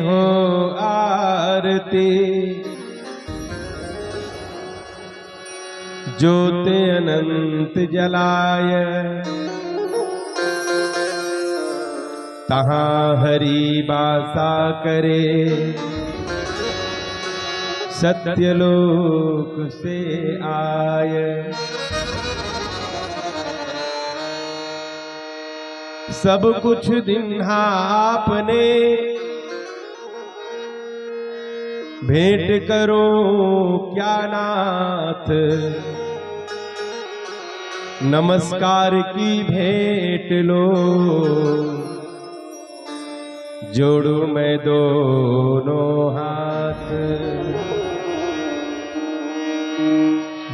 हो आरती ज्योत अनंत जलाय तहाँ हरि वासा करे सत्यलोक से आय। सब कुछ दिन आपने भेंट करो क्या नाथ, नमस्कार की भेंट लो जोड़ू मैं दोनों हाथ।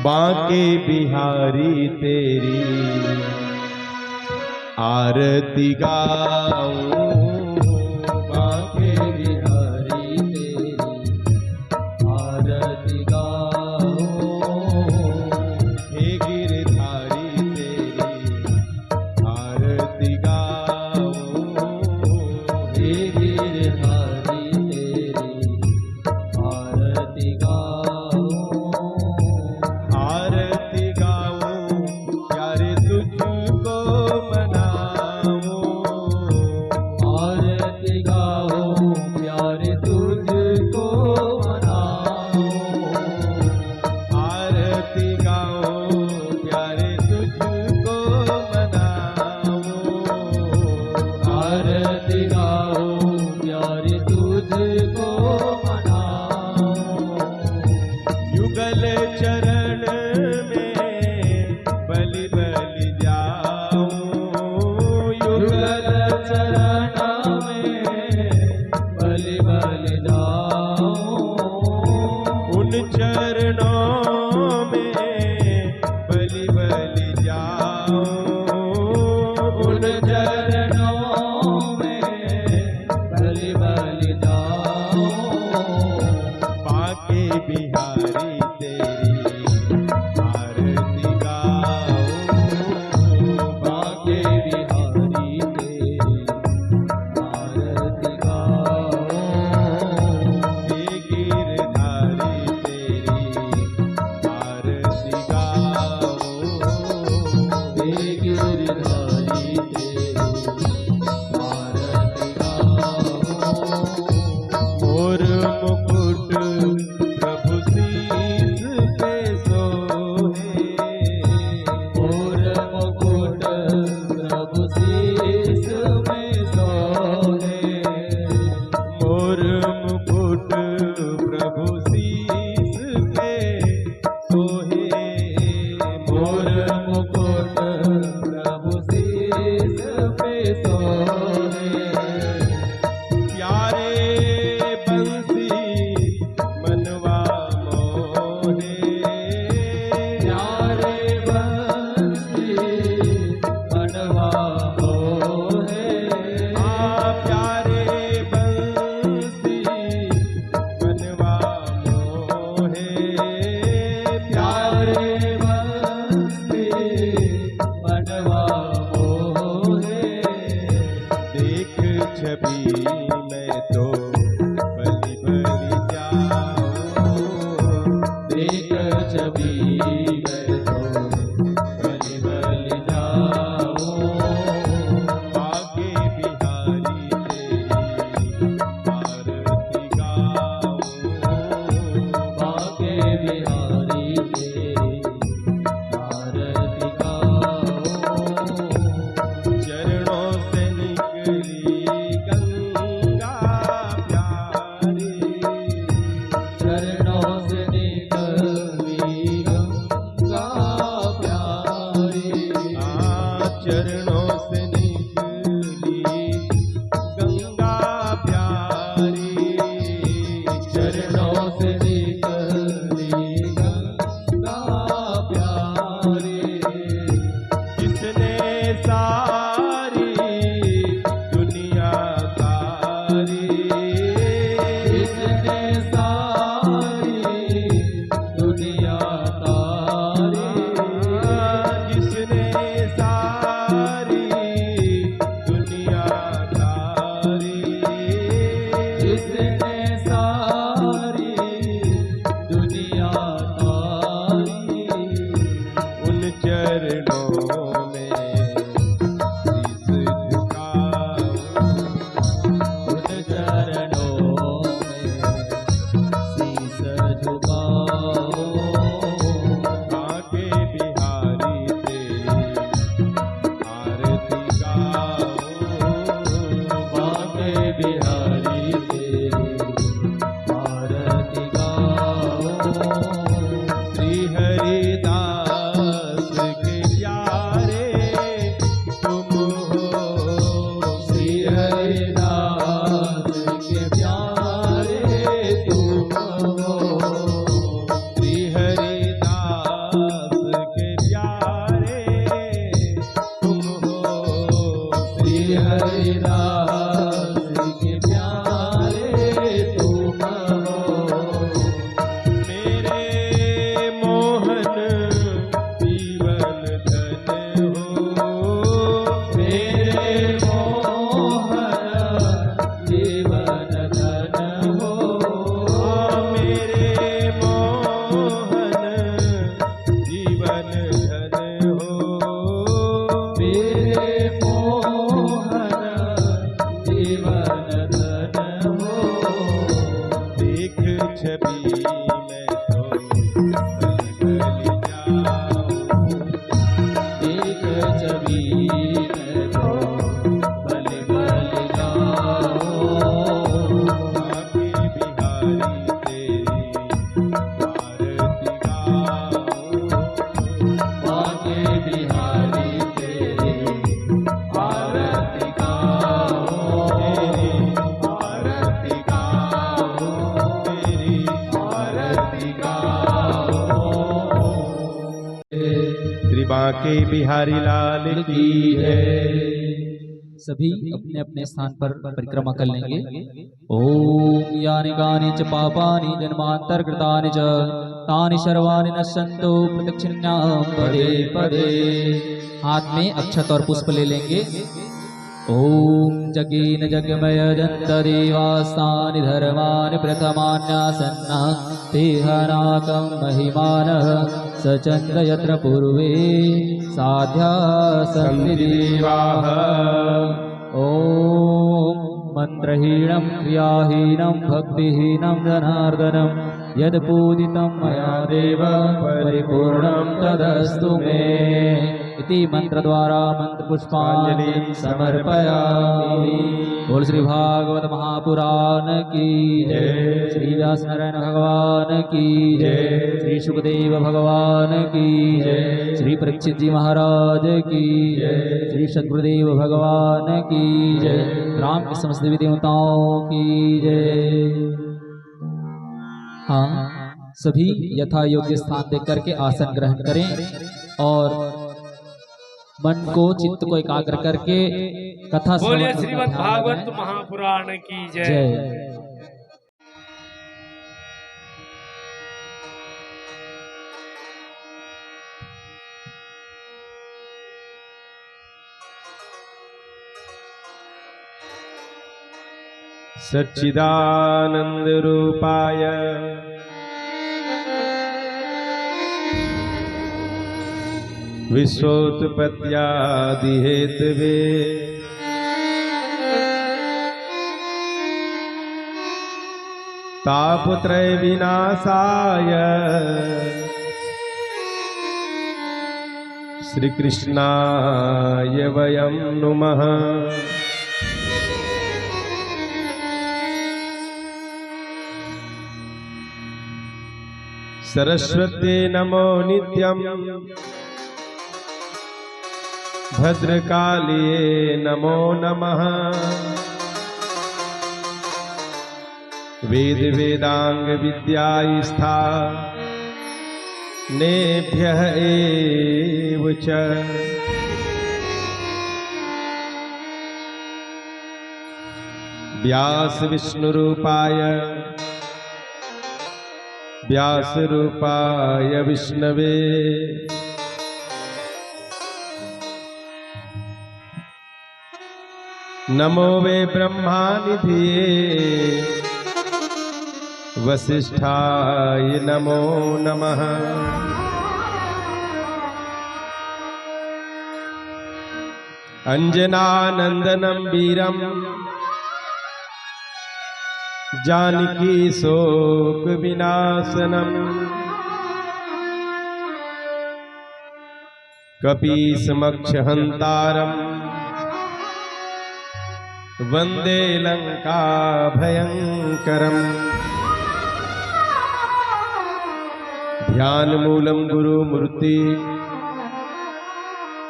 बांके बिहारी तेरी आरती गाऊं, बांके बिहारी तेरी आरती गाऊं। हे गिरधारी तेरी आरती गाऊं, हे गिरधारी तेरी आरती गाऊं। आरती गाऊं प्यारे तुझको मनाऊं, आरती गाऊं प्यारे तुझको मनाऊं। आरती गाऊं प्यारे तुझको मनाऊं, आरती गाऊं प्यारे तुझको मनाऊं। युगल चरण में बलि बलि जाऊं, युगल चरण में बलि बलि जाऊं। उन चरणों में बलि बलि जाऊं, उन चरणों में बलि बलि जाऊं। बांके बिहारी तेरी आरती गाऊं, बांके बिहारी तेरी आरती गाऊं। हे गिरधारी तेरी आरती गाऊं, हे गिरधारी तेरी आरती गाऊं। मोर मुकुट प्रभु शीस पे सोहे, मोर मुकुट प्रभु शीस में सोहे। मोर मुकुट प्रभु शीस पे सोहे, मोर मुकुट प्रभु शीस पे सोहे। प्यारे बंसी मनवा मोहे, प्यारे बंसी मनवा मोहे। प्यारे बंसी छवि में तो बलि जाऊं, एक छवि में तो बलि बलि जाऊं। बांके बिहारी तेरी आरती गाऊं, बांके बिहारी तेरी आरती गाऊं, तेरी आरती गाऊं, तेरी आरती गाऊं। श्री बांके बिहारी लाल की जय। सभी अपने अपने स्थान पर परिक्रमा कर लेंगे। ओम यानि कानि च पापानि जन्मांतरकृतानि च तानि सर्वाणि नश्यन्तु प्रदक्षिणां पदे पदे। हाथ में अक्षत और पुष्प ले लेंगे। ओम जगेन जगमय जन्त देवास्तानि धर्मानि प्रथमान्यासन्ना तेहनाकं महिमानः सचन्द यत्र पूर्वे साध्या सन्ति देवाः। ओम मंत्रहीनं क्रियाहीनं भक्तिहीनं जनार्दनं यद पूजितं मया देव परिपूर्णं तदस्तु मे। इति मंत्र द्वारा मंत्र पुष्पांजलि समर्पयामि। बोल श्री भागवत महापुराण की जय, श्री व्यास नारायण भगवान की जय, श्री सुखदेव भगवान की जय, श्री परीक्षित जी महाराज की जय, श्री सद्गुरुदेव भगवान की जय, राम के समस्त देवी देवताओं की जय। हाँ, सभी यथा योग्य स्थान देख करके आसन ग्रहण करें और मन को चित्त को एकाग्र करके कथा बोलिए श्रवण श्रीमद् करना भागवत ध्यान महापुराण की लगाएं। जय। जय। सच्चिदानंद रूपाय विश्वोत्पत्त्यादि हेतवे तापत्रय विनाशाय श्री कृष्णाय वयं नुमः। सरस्वती नमो नित्यं भद्रकालिये नमो नमः। वेद वेदांग विद्यास्था नेभ्यः एव च व्यास विष्णुरूपाय व्यासरूपाय विष्णवे नमो वे ब्रह्मानिधिये वसिष्ठाय नमो नमः। अंजनानंदनं वीरं जानकी शोक विनाशनम् कपीसमक्षहन्तारम् वन्दे लंका भयंकरम्। ध्यानमूलं गुरुमूर्ति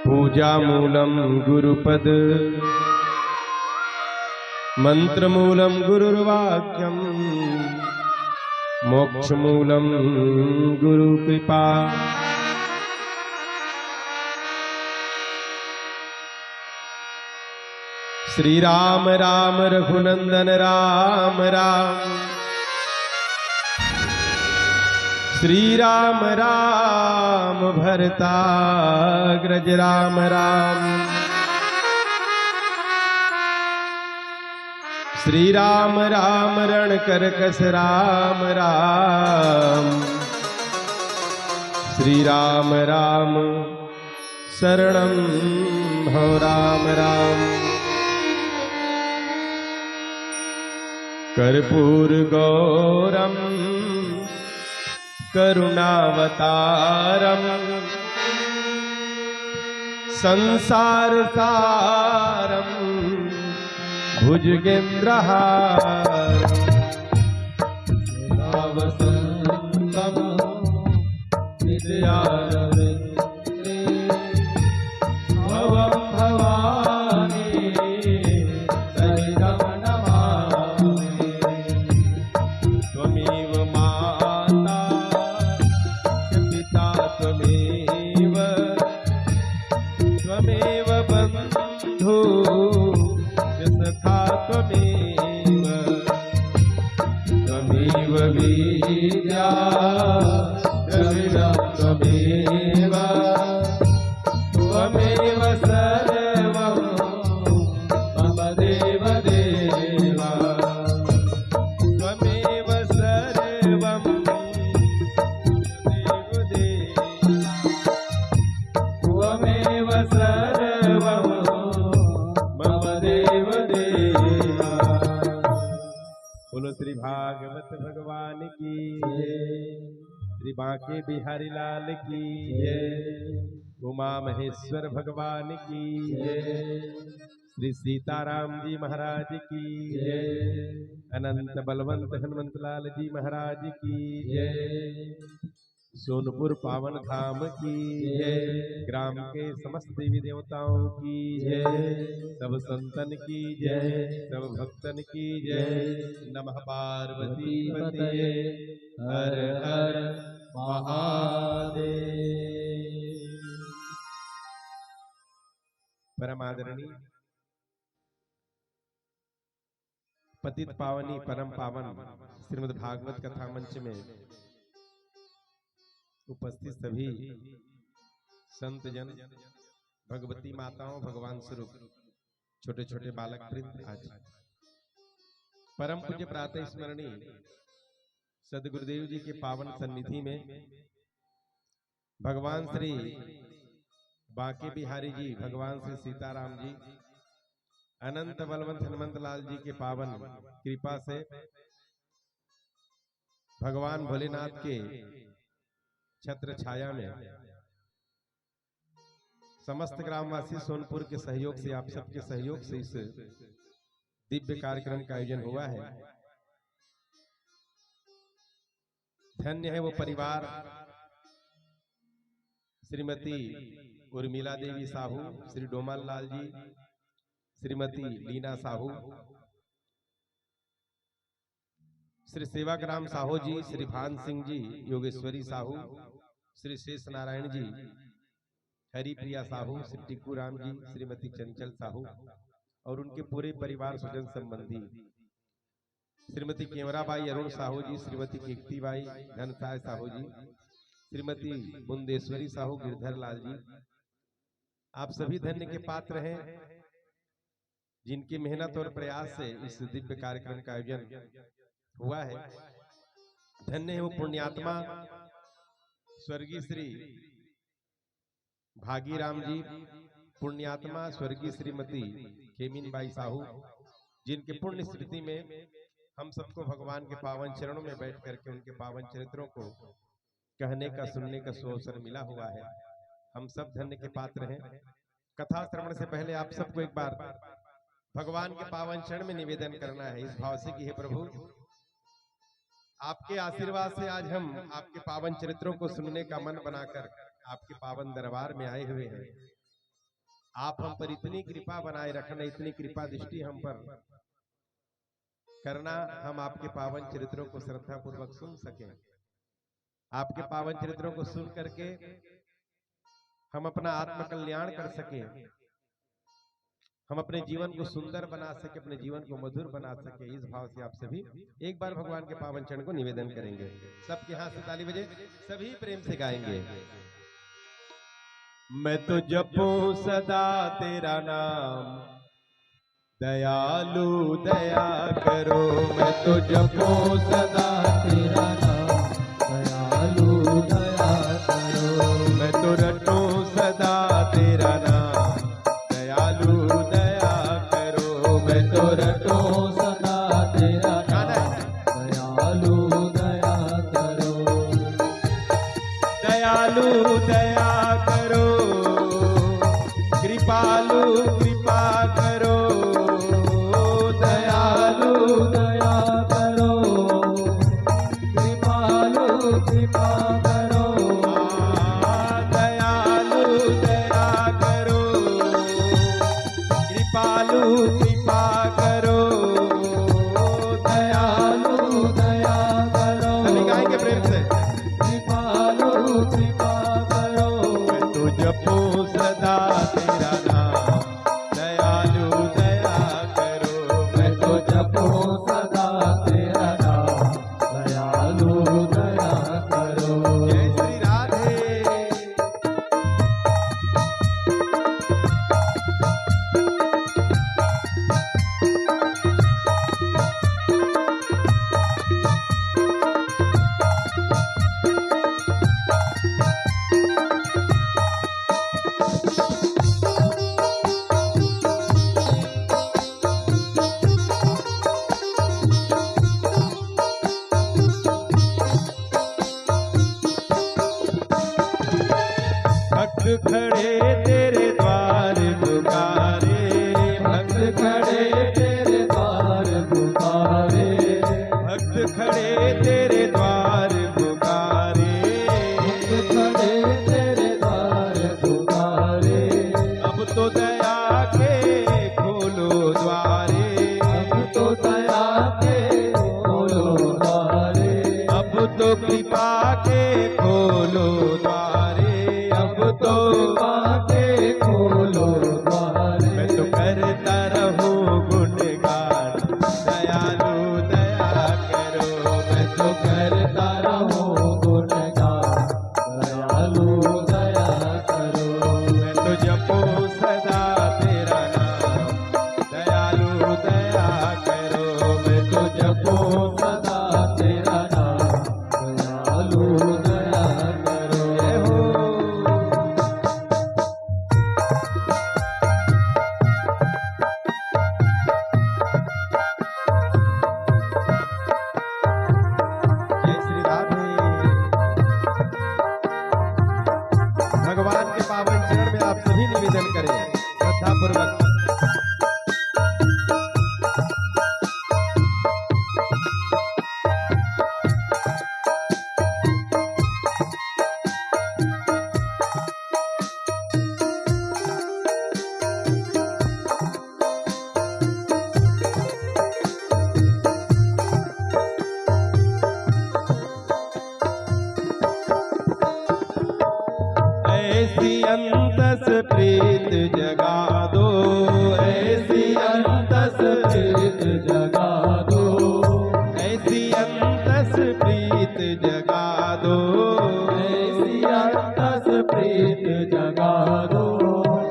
पूजामूलं गुरुपद मंत्रमूलं गुरुर्वाक्यं मोक्षमूलं गुरुकृपा। श्री राम राम रघुनंदन राम राम, श्री राम राम भरताग्रज राम राम, श्री राम राम रणकरकस राम राम, श्री राम राम शरणं हो राम राम। कर्पूरगौरं करुणावतारं संसारसारं भुजगेन्द्रहारं वसन्तं विद्यारविन्दे भवं भवानी सहितं नमामि। त्वमेव माता च पिता त्वमेव त्वमेव बन्धु च सखा त्वमेव त्वमेव विद्या द्रविणं त्वमेव त्वमेव सर्वं मम देव देवा त्वमेव सर्वं देव देवा त्वमेव सर्वं मम देव देवा। बोलो श्री भागवत भगवान की जय, श्री बांके बिहारी लाल की जय, उमा महेश्वर भगवान की जय, श्री सीताराम जी महाराज की जय, अनंत बलवंत हनुमंत लाल जी महाराज की जय, सोनपुर पावन धाम की जय, ग्राम के समस्त देवी देवताओं की जय, सब संतन की जय, सब भक्तन की जय। नमः पार्वती पतये हर हर महादेव। परम आदरणीय पतित पावनी परम पावन श्रीमद् भागवत कथा मंच में उपस्थित सभी संत जन, भगवती माताओं, भगवान स्वरूप छोटे छोटे बालक वृंद, आज परम पूज्य प्रातः स्मरणीय सदगुरुदेव जी के पावन सन्निधि में भगवान श्री बांके बिहारी जी, भगवान श्री सीताराम जी, अनंत बलवंत हनुमंत लाल जी के पावन कृपा से भगवान भोलेनाथ के छत्र छाया में समस्त ग्रामवासी सोनपुर के सहयोग से, आप सबके सहयोग से इस दिव्य कार्यक्रम का आयोजन हुआ है। धन्य है वो परिवार, श्रीमती उर्मिला देवी साहू, श्री डोमल लाल जी, श्रीमती लीना साहू, श्री सेवाग्राम साहू जी, श्री भान सिंह जी, योगेश्वरी साहू, श्री शेष नारायण जी, हरिप्रिया साहू, श्री टिक्कू राम जी, श्रीमती चंचल साहू और उनके पूरे परिवार स्वजन संबंधी, श्रीमती केवराबाई अरुण साहू जी, श्रीमती कीर्तिबाई घनसाय साहू जी, श्रीमती बुंदेश्वरी साहू, गिरधर लाल जी, आप सभी धन्य के पात्र हैं जिनकी मेहनत और प्रयास से इस दिव्य कार्यक्रम का आयोजन हुआ है। धन्य है वो पुण्यात्मा स्वर्गीय श्री भागीराम जी, पुण्यात्मा स्वर्गीय श्रीमती खेमीनबाई साहू, जिनके पुण्य स्मृति में हम सबको भगवान के पावन चरणों में बैठ करके उनके पावन चरित्रों को कहने का, सुनने का सुअवसर मिला हुआ है। हम सब धन्य के पात्र हैं। कथा श्रवण से पहले आप सबको एक बार भगवान के पावन चरण में निवेदन करना है इस भाव से कि हे प्रभु, आपके आशीर्वाद से आज हम आपके पावन चरित्रों को सुनने का मन बनाकर आपके पावन दरबार में आए हुए हैं। आप हम पर इतनी कृपा बनाए रखना, इतनी कृपा दृष्टि हम पर करना, हम आपके पावन चरित्रों को श्रद्धा पूर्वक सुन सकें। आपके पावन चरित्रों को सुन करके हम अपना आत्म कल्याण कर सकें, हम अपने जीवन को सुंदर बना सके, अपने जीवन को मधुर बना सके। इस भाव से आप सभी एक बार भगवान के पावन चरण को निवेदन करेंगे। सबके हाथ से ताली बजे, सभी प्रेम से गाएंगे। मैं तो जपूं सदा तेरा नाम, दयालु दया करो। मैं तो जपूं सदा तेरा नाम, दयालु दया करो। मैं तो रटूं सदा तेरा नाम, दयालु दया करो। मैं तो रटूं सदा तेरा नाम, खड़े तेरे द्वार पुकारे, भक्त खड़े तेरे द्वार पुकारे, अब तो दया के खोलो द्वारे, अब तो दया के खोलो द्वारे, अब तो कृपा के खोलो द्वारे, अब तो कृपा के खोलो द्वारे। मैं तो करता रहूं गुणगान, दयालु दया करो, मैं तो करता रहो गुणगान, दयालु दया करो। मैं तो जपो सदा तेरा नाम, दयालु दया करो, मैं तो जपो सदा तेरा नाम, दयालु दया करो। जय हो। जय श्री राधे। भगवान के पावन चरण में आप सभी निवेदन करें श्रद्धा पूर्वक। ऐसी अंतस प्रीत जगा दो, ऐसी अंतस प्रीत जगा दो, ऐसी अंतस प्रीत जगा दो, ऐसी अंतस प्रीत जगा दो।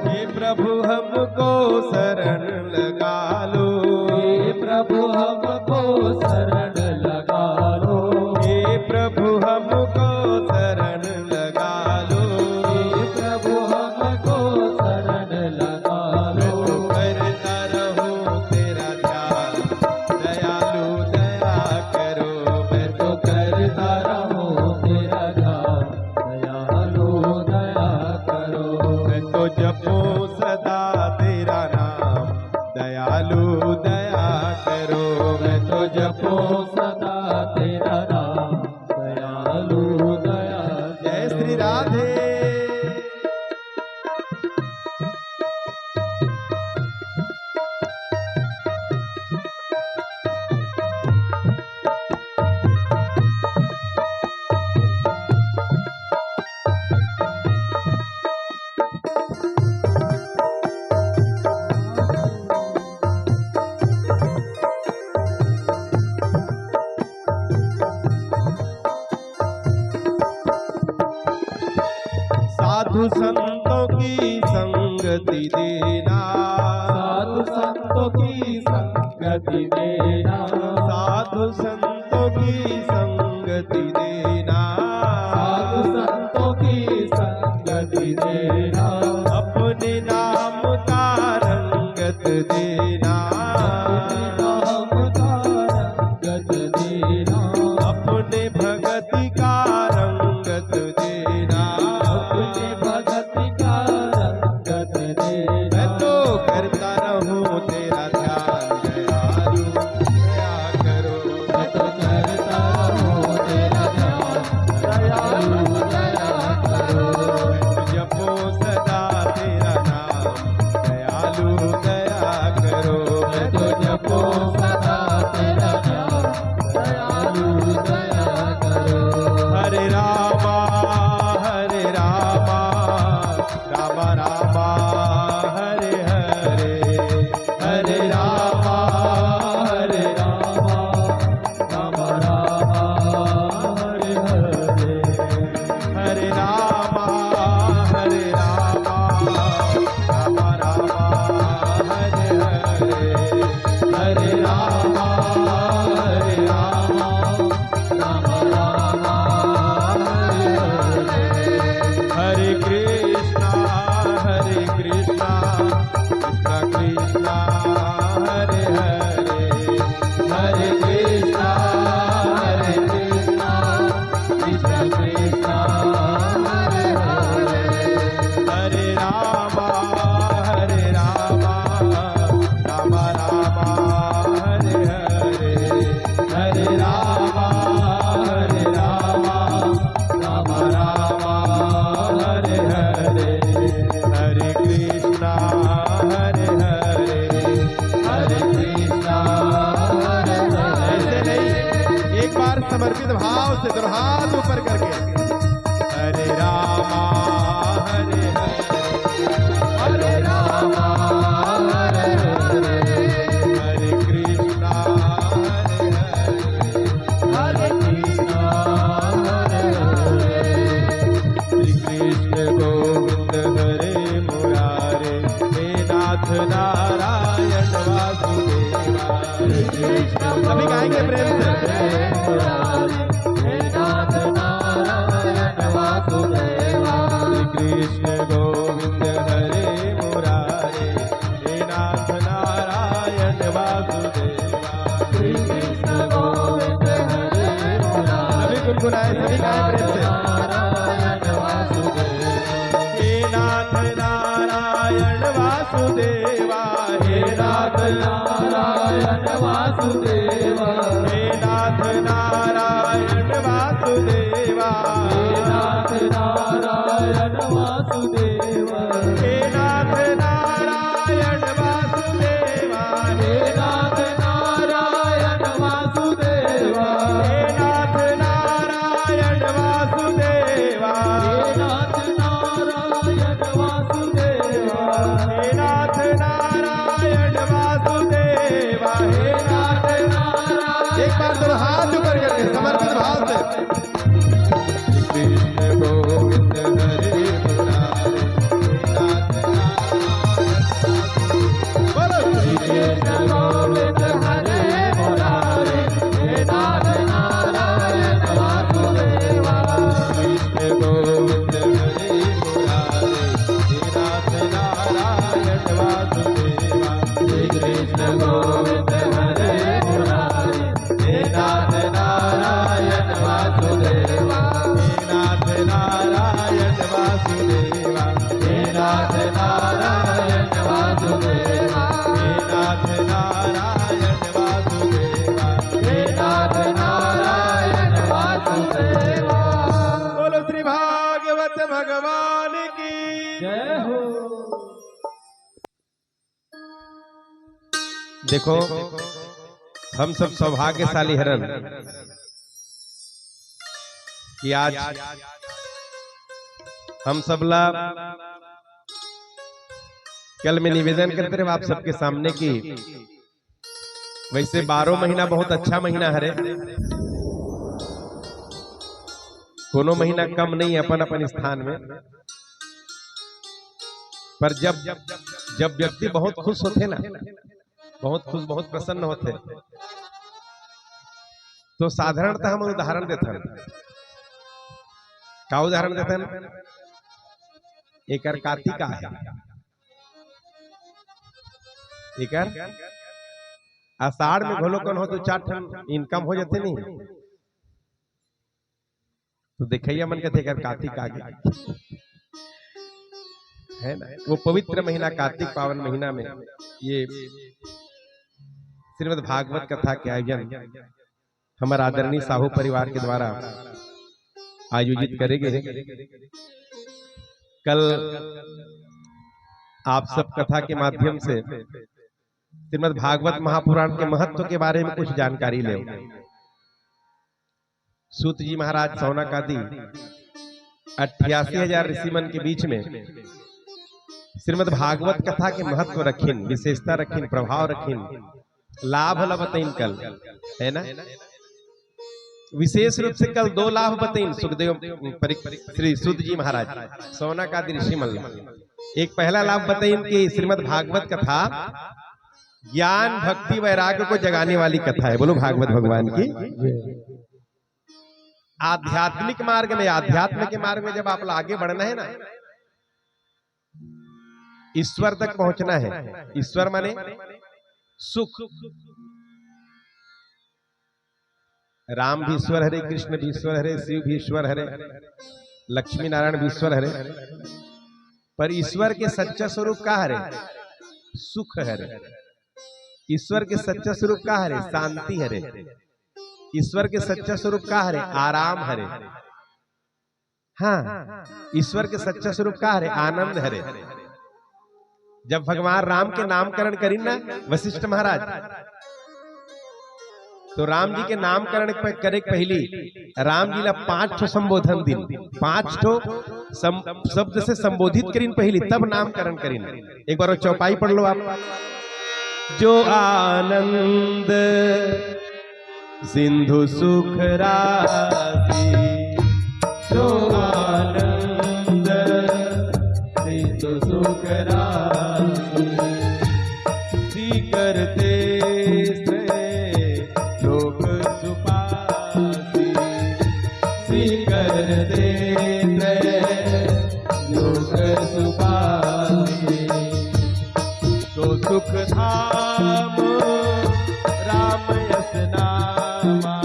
हे प्रभु हमको शरण लगा लो, हे प्रभु हमको शरण लगा लो, हे प्रभु हमको शरण लगा लो, हे प्रभु हमको शरण लगा मैं लो। तो करता रहूं तेरा ध्यान, दयालु दया करो, मैं तो करता रहो तेरा ध्यान, दयालु दया करो। मैं तो जपो सदा तेरा नाम, दयालु दया करो, मैं तो जपो। सदा तेरा नाम, दयालु दया जय श्री राधे। साधु संतों की संगति देना, साधु संतों की संगति देना, साधु संतों की संगति देना, साधु संतों की संगति देना, अपने नाम का रंगत देना, नाम का रंगत देना, अपने भगति का रंगत देना, अपने भगति का रंगत देना। मैं तो करता रहूं तेरा ध्यान, दयालु दया करो, मैं तो करता समर्पित भाव से दोनों हाथ ऊपर करके हरे रामा हरे हरे रामा हरे हरे हरे कृष्णा हरे कृष्णा हरे हरे श्री कृष्ण गोविंद हरे मुरारे हे नाथ नारायण वासुदेवा श्री कृष्ण सभी गाएंगे प्रेम से हे नाथ नारायण वासुदेवा श्री कृष्ण गोविंद हरे मुरारे हे नाथ नारायण वासुदेवा श्री कृष्ण गोविंद हरे मुरारे सभी गुनगुनाए सभी गाएं प्रेम से नारायण वासुदेवा हे नाथ नारायण वासुदेवा हे नाथ नारायण वासुदेवा हे नाथ नारायण वासुदेवा हे नाथ नारायण वासुदेवा हे नाथ नारायण वासुदेवा हे नाथ नारायण वासुदेवा हे नाथ नारायण वासुदेवा हे नाथ नारायण वासुदेवा हे नाथ नारायण वासुदेवा हे नाथ नारायण एक बार दोनों हाथ ऊपर करके समर्पित भाव से कृष्ण गोविंद हरे मुरारे नाथ बोलो श्री कृष्ण गोविंद हरे मुरारे हे नाथ नारायण वासुदेवा कृष्ण गोविंद हरे मुरारे हे नाथ नारायण वासुदेवा श्री कृष्ण गोविंद हरे मुरारे हे नाथ नारायण वासुदेवा हे नाथ नारायण वासुदेवा हे नाथ नारायण वासुदेवा हे नाथ नारायण वासुदेवा हे नाथ नारायण वासुदेवा बोलो श्री भागवत भगवान की जय हो। देखो हम सब सौभाग्यशाली हरन कि आज हम सबला कल में निवेदन करते रहे आप सबके सामने की वैसे 12 महीना बहुत अच्छा महीना हरे कोनो महीना कम नहीं अपन अपन स्थान में पर जब व्यक्ति बहुत खुश होते ना बहुत खुश बहुत प्रसन्न होते तो साधारणतः हम उदाहरण देते हैं का उदाहरण देते हैं एक कार्तिका है एक आषाढ़ में घोलो कौन हो तो 4 ठन इनकम हो जाते नहीं तो देखिए मन कहते कार्तिक आ गया है ना वो पवित्र महीना कार्तिक पावन महीना में ये श्रीमद् भागवत कथा के आयोजन हमारा आदरणीय साहू परिवार के द्वारा आयोजित करेंगे। कल आप सब कथा के माध्यम से श्रीमद् भागवत महापुराण के महत्व के बारे में कुछ जानकारी ले। सूत जी महाराज सौनक आदि 88,000 ऋषिमन के बीच में श्रीमद् भागवत कथा के महत्व रखिन, विशेषता रखिन, प्रभाव रखिन, लाभ बताइन कल है ना। विशेष रूप से कल 2 लाभ बताइन सुखदेव श्री सूत जी महाराज सौनक आदि ऋषि मल्ल। एक पहला लाभ बताइन कि श्रीमद् भागवत कथा ज्ञान भक्ति वैराग्य को जगाने वाली कथा है। बोलो भागवत भगवान की। आध्यात्मिक मार्ग में, आध्यात्म के मार्ग में जब आप आगे बढ़ना है ना, ईश्वर तक पहुंचना है। ईश्वर माने सुख। राम भी ईश्वर हरे, कृष्ण भी ईश्वर हरे, शिव भी ईश्वर हरे, लक्ष्मी नारायण भी ईश्वर हरे, पर ईश्वर के सच्चा स्वरूप का हरे? सुख हरे। ईश्वर के सच्चा स्वरूप का हरे? शांति हरे। ईश्वर के सच्चा स्वरूप का हरे? आराम हरे। हाँ, ईश्वर के सच्चा स्वरूप का हरे? आनंद हरे। जब भगवान राम के नामकरण करी ना वशिष्ठ महाराज, तो राम जी के नामकरण करे पहली राम जी ला 5 ठो संबोधन दिन, 5 ठो शब्द से संबोधित करीन पहली, तब नामकरण करीन। एक बार चौपाई पढ़ लो आप। जो आनंद सिंधु सुख राशि, जो आनंद सिंधु सुख राशि, करते लोक सुपासी, करते लोक सुपासी। तो सुख धाम राम यस नामा,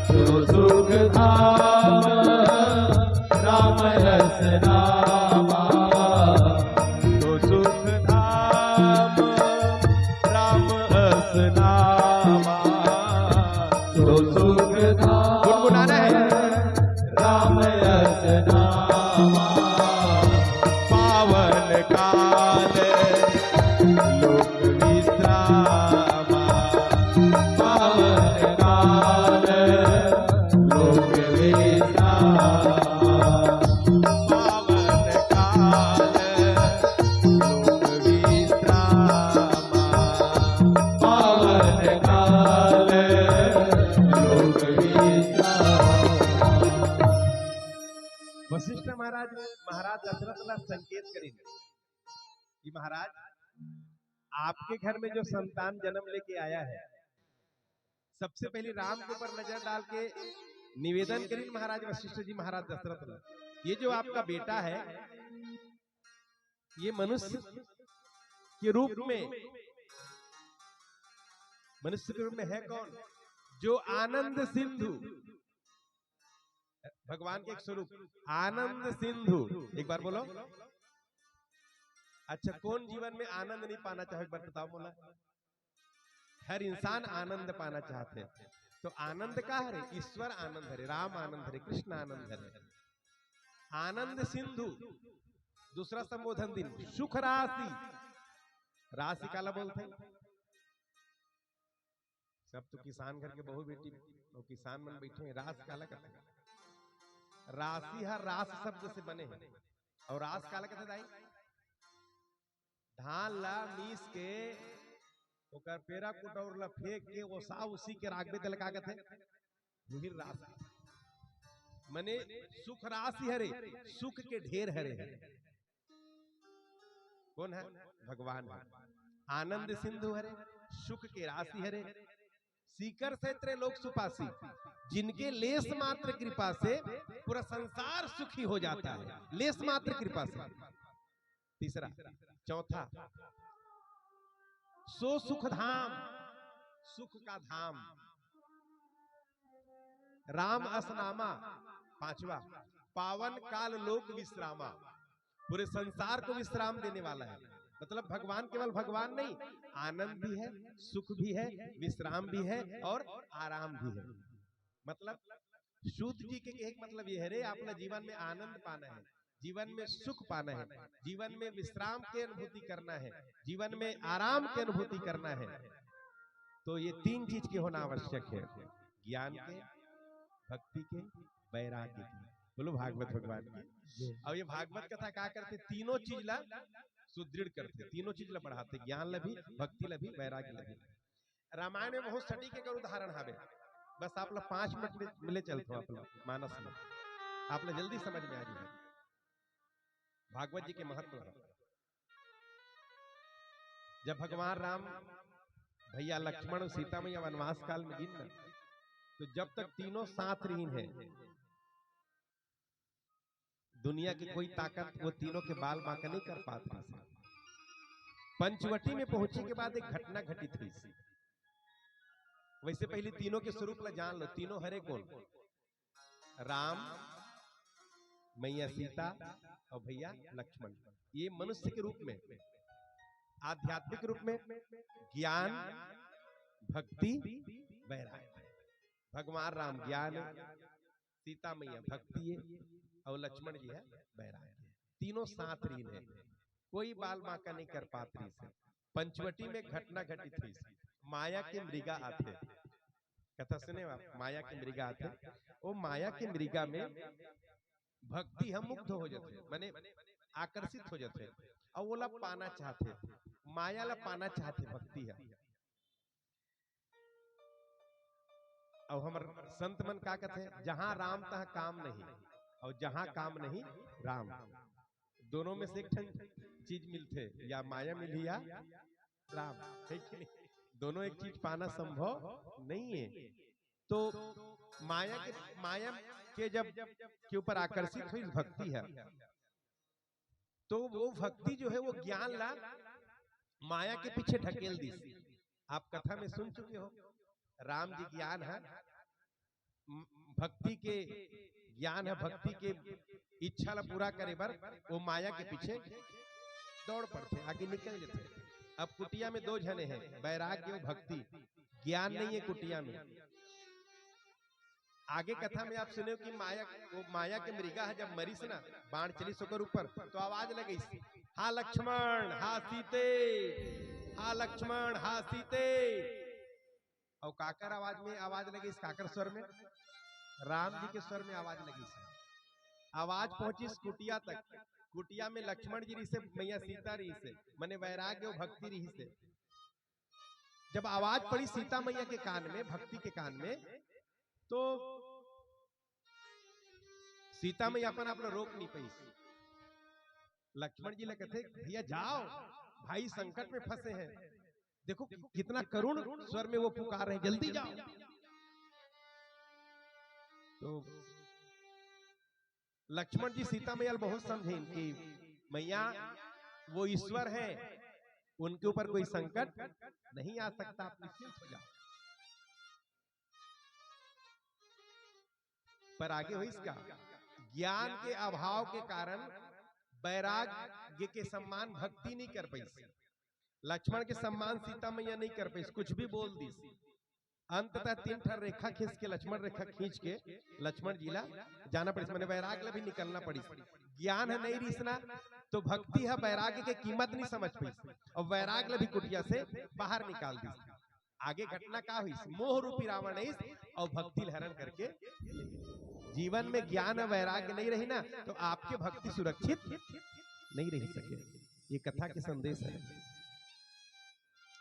तो सुख धाम राम यस नामा, तो सुख धाम राम यस नामा, तो सुख धाम गुनगुनाना है राम यस नामा। पावन काल लोक विश्रामा, पावन काल लोक विश्रामा, पावन काल लोक विश्रामा, पावन काल लोक विश्रामा। वशिष्ठ महाराज दशरथला संकेत करेंगे कि महाराज आपके घर में जो संतान जन्म लेके आया है, सबसे पहले राम के ऊपर नजर डाल के निवेदन करें महाराज वशिष्ठ जी महाराज दशरथ, ये जो आपका बेटा है ये मनुष्य के रूप में है कौन? जो आनंद सिंधु, भगवान के एक स्वरूप आनंद सिंधु। एक बार बोलो। अच्छा, कौन जीवन में आनंद नहीं पाना चाहे, एक बार बताओ बोला। हर इंसान आनंद पाना चाहते हैं। तो आनंद का है? ईश्वर आनंद है, राम आनंद है, कृष्ण आनंद है। आनंद सिंधु दूसरा संबोधन दिन। सुख राशि, राशि काला बोलते हैं सब तो किसान घर के बहु बेटी और किसान मन बैठे हैं। रास काला कहते हैं? राशि हर रास शब्द से बने हैं। और रास काला कहते दाई? धान ला मीस के ओकर पेरा कुटौर ला फेंक के ओसा उसी के रागबे तल का कहते वही रास। मने सुख राशि हरे, सुख के ढेर हरे है। कौन है? भगवान है। आनंद सिंधु हरे, सुख के राशि हरे। सीकर से त्रैलोक सुपासी, जिनके लेस मात्र कृपा से पूरा संसार सुखी हो जाता है, लेस मात्र कृपा से। तीसरा, चौथा, सो सुख धाम, सुख का धाम राम असनामा। पांचवा, पावन काल लोक विश्रामा, पूरे संसार को विश्राम देने वाला है। मतलब भगवान केवल भगवान नहीं, आनंद भी है, सुख भी है, विश्राम भी है और आराम भी है। मतलब शुद्ध जी के एक मतलब ये है रे, अपना जीवन में आनंद पाना है, जीवन में सुख पाना है, जीवन में विश्राम की अनुभूति करना है, जीवन में आराम की अनुभूति करना है। तो ये तीन चीज के होना आवश्यक है, ज्ञान के, भक्ति के, वैराग्य के। बोलो भागवत भगवान की। और ये भागवत कथा क्या करते? तीनों चीज ला सुदृढ़ करते, तीनों चीज ला बढ़ाते, ज्ञान ला भी, भक्ति ला भी, वैराग्य ला भी। रामायण में बहुत सटीक एक उदाहरण हावे, बस आप लोग 5 मिनट मिले चलते हो आप लोग मानस में, आप लोग जल्दी समझ में आ जाए भागवत जी के महत्व है। जब भगवान राम भैया लक्ष्मण और सीता मैया वनवास काल में गिन, तो जब तक तीनों साथ रही है, दुनिया की कोई ताकत वो तीनों के बाल बांका नहीं कर पाती। पंचवटी में पहुंचे के बाद एक घटना घटित हुई। वैसे पहले तीनों के स्वरूप ला जान लो। तीनों हरे कौन? राम, मैया सीता और भैया लक्ष्मण। ये मनुष्य के रूप में, आध्यात्मिक रूप में ज्ञान, भक्ति, वैराग्य। भगवान राम ज्ञान, सीता मैया भक्ति है और लक्ष्मण जी है वैराग्य। तीनों साथ रही है, कोई बाल बांका नहीं कर पाती से। पंचवटी में घटना घटित हुई, माया के मृगा आते कथा सुने आप, माया के मृगा थे। वो माया के मृगा में भक्ति हम मुग्ध हो जाते, माने आकर्षित हो जाते, और वो ला पाना चाहते, माया ला पाना चाहते भक्ति है। और हमर संत मन का कहते, जहां राम तहाँ काम नहीं, और जहां काम नहीं राम। दोनों में से एक चीज मिलते, या माया मिली या राम, है कि नहीं? दोनों एक चीज पाना संभव नहीं है। तो माया के जब के ऊपर आकर्षित हुई भक्ति है, तो वो भक्ति जो है वो ज्ञान ला माया के पीछे ढकेल दी। आप कथा में सुन चुके हो, राम जी ज्ञान है, भक्ति के ज्ञान है, भक्ति के इच्छा ला पूरा करे बर वो माया के पीछे दौड़ पड़ते, आगे निकल जाते। अब कुटिया में दो जने हैं, वैराग्य और भक्ति, ज्ञान नहीं है कुटिया में। आगे कथा में आप सुने कि माया के मृगा है, जब मरीस ना बाण चली सोकर ऊपर, तो आवाज लगी, हा लक्ष्मण हा सीते, हा लक्ष्मण हा सीते। और काकर आवाज में आवाज लगी, इस काकर स्वर में, राम जी के स्वर में आवाज लगी। आवाज पहुंची इस कुटिया तक, कुटिया में लक्ष्मण जी रही से, मैया सीता रही से, माने वैराग्य और भक्ति रही से। जब आवाज पड़ी सीता मैया के कान में, भक्ति के कान में, तो सीता मैया अपना रोक नहीं पाई। लक्ष्मण जी ने कहते, भैया जाओ, भाई संकट में फंसे हैं, देखो कितना करुण स्वर में वो पुकार रहे हैं, जल्दी जाओ। तो लक्ष्मण जी सीता मैया बहुत समझे कि मैया वो ईश्वर है, उनके ऊपर कोई संकट नहीं आ सकता, आप निश्चिंत हो जाओ। पर आगे हुई इसका, ज्ञान के अभाव के कारण वैराग्य के सम्मान भक्ति नहीं कर पाई, लक्ष्मण के सम्मान सीता मैया नहीं कर पाई, कुछ भी बोल दी। अंततः 3 ठर रेखा खींच के, लक्ष्मण रेखा खींच के लक्ष्मण जी ला जाना पड़ी, मैंने वैराग्य भी निकलना पड़ी। ज्ञान है नहीं रिसना, तो भक्ति है, वैराग्य की कीमत नहीं समझ पाई, और वैराग्य भी कुटिया से बाहर निकाल दी। आगे घटना क्या हुई, मोह रूपी रावण इस और भक्ति हरण करके। जीवन में ज्ञान और वैराग्य नहीं रही ना, तो आपके भक्ति सुरक्षित नहीं रह सके। ये कथा के संदेश है।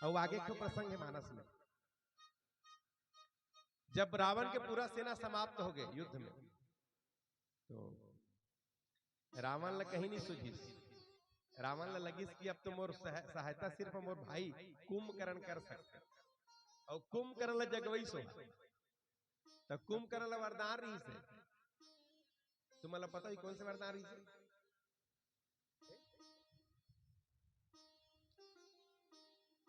और आगे क्यों प्रसंग है मानस में, जब रावण के पूरा सेना समाप्त हो गए युद्ध में, तो रावण ला कहीं नहीं सूझी, रावण ला लगी कि अब तो मोर सहायता सिर्फ मोर भाई कुंभकर्ण कर सकते, और कुंभकर्ण ला जगवई सो, तो कुंभकर्ण ला वरदान रही से, तुम्हारा पता ही कौन से वरदान रही से?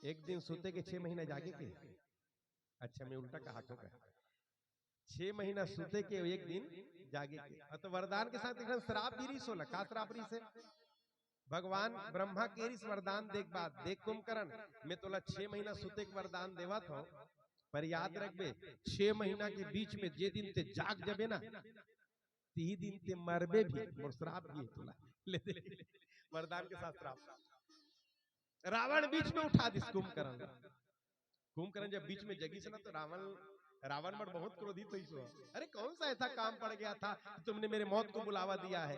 एक दिन सोते के 6 महीना जागे के, अच्छा मैं उल्टा कहा क्यों कहा, 6 महीना सोते के एक दिन जागे के, तो वरदान के साथ एकदम श्राप भी रही सोला, का श्राप रही से, भगवान ब्रह्मा के रिस वरदान देख बात देख कुंभकर्ण, मैं तोला 6 महीना सोते के वरदान देवा था, पर याद रखबे 6 महीना के बीच में जे दिन ते जाग जबे ना, 3 दिन ते मरबे भी, मोर श्राप भी तोला ले दे वरदान के साथ श्राप। रावण बीच में उठा दिस कुंभकर्ण, कुंभकर्ण जब बीच में जगी से ना, तो रावण पर बहुत क्रोधित हुई सो, अरे कौन सा ऐसा काम पड़ गया था तुमने मेरे मौत को बुलावा दिया है,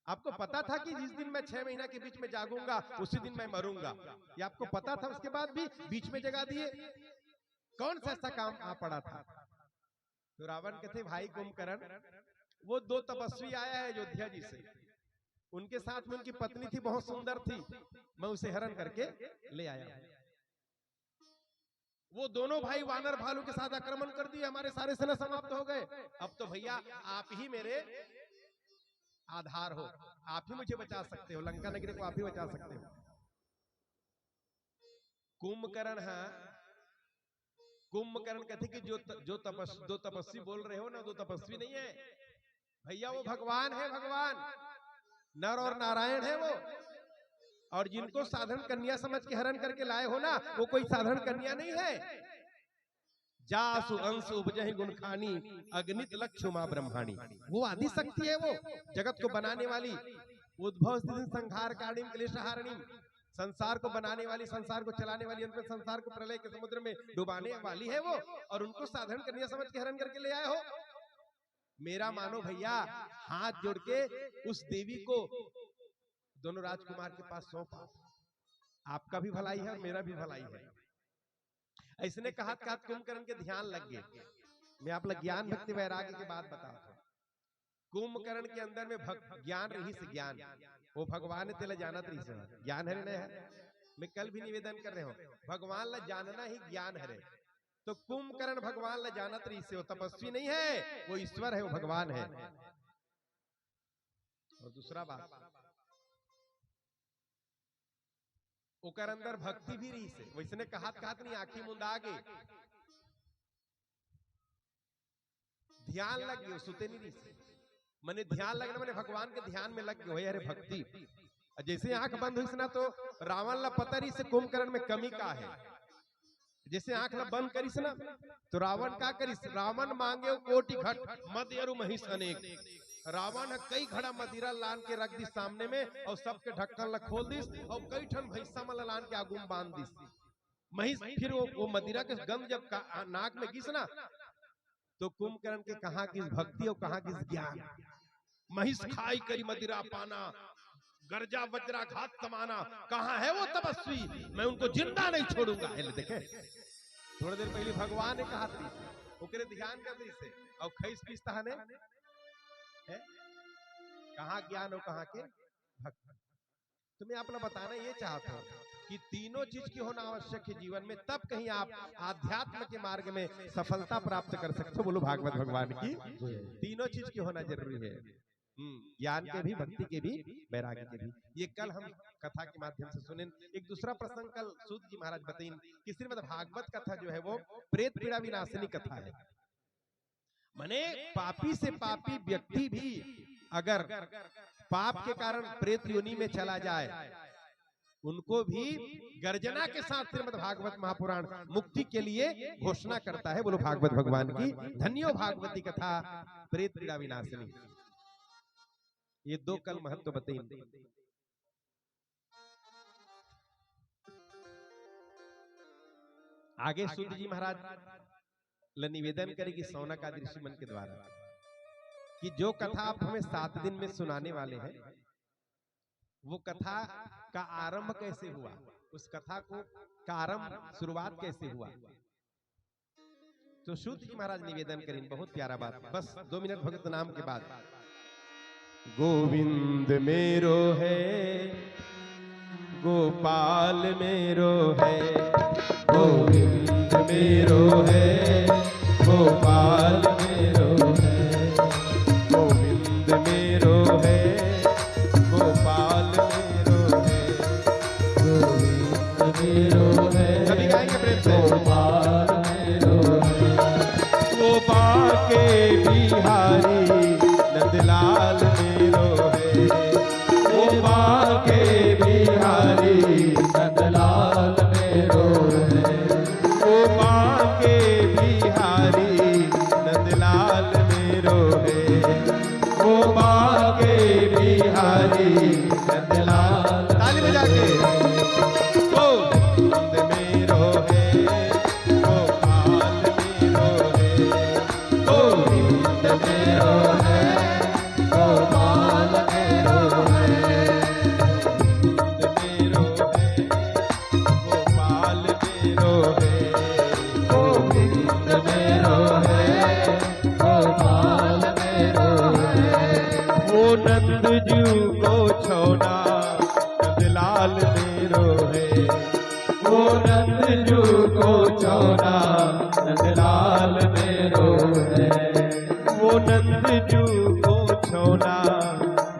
आपको पता था कि जिस दिन मैं 6 महीना के बीच में जागूंगा उसी दिन मैं मरूंगा, ये आपको पता था, उसके बाद भी बीच में जगा दिए, कौन सा ऐसा काम आ पड़ा था? तो रावण कहते, भाई कुंभकर्ण, वो 2 तपस्वी आया है अयोध्या जी से, उनके साथ में उनकी पत्नी थी, बहुत सुंदर थी, मैं उसे हरण करके ले आया। वो दोनों भाई वानर भालू के साथ आक्रमण कर दिए, हमारे सारे सेना समाप्त हो गए, अब तो भैया आप ही मेरे आधार हो, आप ही मुझे बचा सकते हो, लंका नगरी को आप ही बचा सकते हो। कुंभकर्ण है, कुंभकर्ण कहते कि जो 2 तपस्वी बोल रहे हो ना, 2 तपस्वी नहीं है भैया, वो भगवान है, भगवान नर और नारायण है वो, और जिनको साधारण कन्या समझ के हरण करके लाए हो ना, वो कोई साधारण कन्या नहीं है। जासु अंश उपजहि गुण खानी, अगणित लक्ष्य मां ब्रह्माणी, वो आदि शक्ति है, वो जगत को बनाने वाली, उद्भव स्थिति संहार कारणीम क्लेशहारिणीम, संसार को बनाने वाली, संसार को चलाने वाली, अंत में संसार को प्रलय के समुद्र में डुबाने वाली है वो, और उनको साधारण कन्या समझ के हरण करके ले आए हो। मेरा मानो भैया, हाथ जोड़ के उस देवी को दोनों राजकुमार के पास सौंपा। आपका भी भलाई है और मेरा भी भलाई है। ऐसने कहा कुंभकर्ण के ध्यान लग गए। मैं आप लोग ज्ञान भक्ति वैराग्य की बात बताता हूं। कुंभकर्ण के अंदर में ज्ञान रही से ज्ञान, वो भगवान तेला जानत रही से ज्ञान है नहीं है। मैं कल भी निवेदन कर रहे हूं, भगवान ला जानना ही ज्ञान है। तो कुंभकर्ण भगवान ला जानत रही से, वो तपस्वी नहीं है, वो ईश्वर है, वो भगवान है। और दूसरा बात, ओकर अंदर भक्ति भी रही से, वैसने कहत नहीं आंखी मुंदा गई, ध्यान लग गयो, सुते नहीं रही से। मैंने ध्यान लगना मैंने भगवान के ध्यान में लग गए, अरे भक्ति। जैसे आंख बंद हुई ना तो रावण ला पता रही से कुंभकर्ण में कमी का है। जैसे आंख ला बंद करीस ना तो रावण का करीस, रावण मांगे कोटि घट मद अरु महिष अनेक। रावण कई घड़ा मदिरा लान के रख दी सामने में, और सबके ढक्कन ला खोल दिस, और कई ठन भैंसा में लान के आगू में बांध दिस। महिष फिर वो मदिरा के गंध जब नाक में गिस ना, तो कुंभकर्ण के कहा किस भक्ति और कहा किस ज्ञान। महिष खाई करी मदिरा पाना, गर्जा वज्रा घात समाना, कहा है वो तपस्वी, मैं उनको जिंदा नहीं छोड़ूंगा। देखे थोड़ी देर पहले भगवान ने कहा थी, ओकरे ध्यान कर दी से, और खैस पीसता है कहा ज्ञान और कहा के भक्ति। तो मैं आप लोग बताना ये चाहता हूं कि तीनों चीज की होना आवश्यक है जीवन में, तब कहीं आप आध्यात्म के मार्ग में सफलता प्राप्त कर सकते हो। बोलो भागवत भगवान की, तीनों चीज की होना जरूरी है, ज्ञान के भी, भक्ति के भी, वैराग्य के भी। ये कल हम कथा के माध्यम से सुने। एक दूसरा प्रसंग कल सूत जी महाराज बताइन कि श्रीमद् भागवत कथा जो है वो प्रेत पीड़ा विनाशिनी कथा है। माने पापी से पापी व्यक्ति भी अगर पाप के कारण प्रेत योनि में चला जाए, उनको भी गर्जना के साथ श्रीमद् भागवत महापुराण मुक्ति के लिए घोषणा करता है। बोलो भागवत भगवान की, धन्यो भागवती कथा प्रेत पीड़ा विनाशिनी। ये दो कल महत्व बताइए। आगे सूत जी महाराज निवेदन करेगी सौनक आदि ऋषि मन के द्वारा कि जो कथा आप हमें 7 दिन में सुनाने वाले हैं, वो कथा का आरंभ कैसे हुआ, उस कथा को का आरंभ शुरुआत कैसे हुआ। तो सूत जी महाराज निवेदन करें, बहुत प्यारा बात, बस 2 मिनट भगत नाम के बाद। गोविंद मेरो है, गोपाल मेरो है, गोविंद मेरो है, गोपाल मेरो है, गोविंद मेरो है, गोपाल मेरो है, गोविंद मेरो है, सभी गाएंगे प्रेम से, गोपाल मेरो है, वो बाके बिहारी नंदलाल मेरो है, वो बाके बिहारी नंदलाल मेरो है, वो बाके बिहारी नंदलाल मेरो है, वो बाके बिहारी नंदलाल। ताली बजा के गोविंद मेरो है, गोपाल मेरो है, गोविंद मेरो है, गोपाल मेरो है, गोविंद मेरो है, गोपाल मेरो है, वो नंद जू को छोना नंदलाल मेरो है, वो नंद जू को छोना नंदलाल मेरो है, वो नंद जू को छोना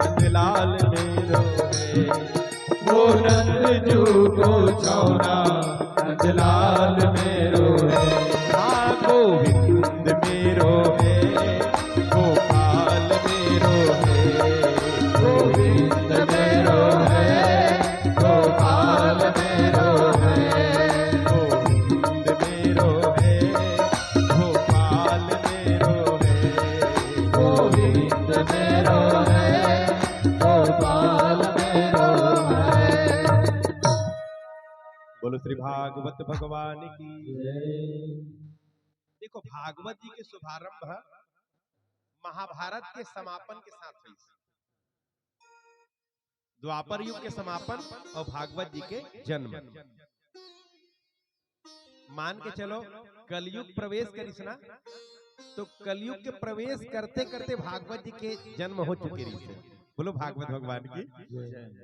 नंदलाल मेरो है, वो नंद जू को छोना नंदलाल मेरो है। हाँ गोविंद मेरो है, गोपाल मेरो है, गोविंद मेरो है, गोपाल मेरो है, गोविंद मेरो है, गोपाल मेरो है, गोविंद मेरो है, गोपाल मेरो है। बोलो श्री भागवत भगवान की। देखो भागवत जी के शुभारंभ महाभारत के समापन के साथ हुई। द्वापर युग के समापन और भागवत जी के जन्म। मान के चलो कलयुग प्रवेश करिस ना, तो कलयुग के प्रवेश करते करते भागवत जी के जन्म हो चुके रही। बोलो भागवत भगवान की।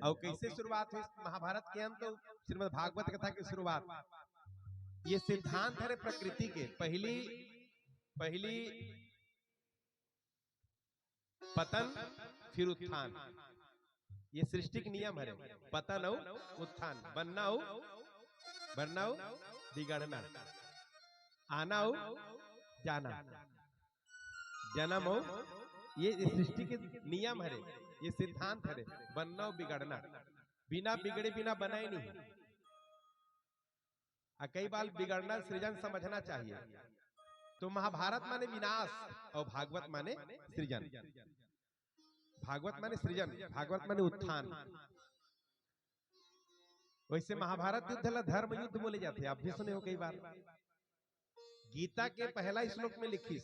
और कैसे शुरुआत हुई महाभारत के अंत, तो श्रीमद् भागवत कथा की शुरुआत। ये सिद्धांत है प्रकृति के, पहली पतन फिर उत्थान। ये सृष्टि के नियम है। पतन हो उत्थान, बनना हो बिगड़ना, आना हो जाना, जन्म हो। ये सृष्टि के नियम है, ये सिद्धांत है। बनना हो बिगड़ना, बिना बिगड़े बिना बना ही नहीं। कई बार बिगड़ना सृजन समझना चाहिए। तो महाभारत माने विनाश और भागवत माने सृजन। भागवत माने सृजन, भागवत माने उत्थान। वैसे महाभारत युद्ध ला धर्म युद्ध बोले जाते हैं, आप भी सुने हो कई बार। गीता के पहला श्लोक में लिखी,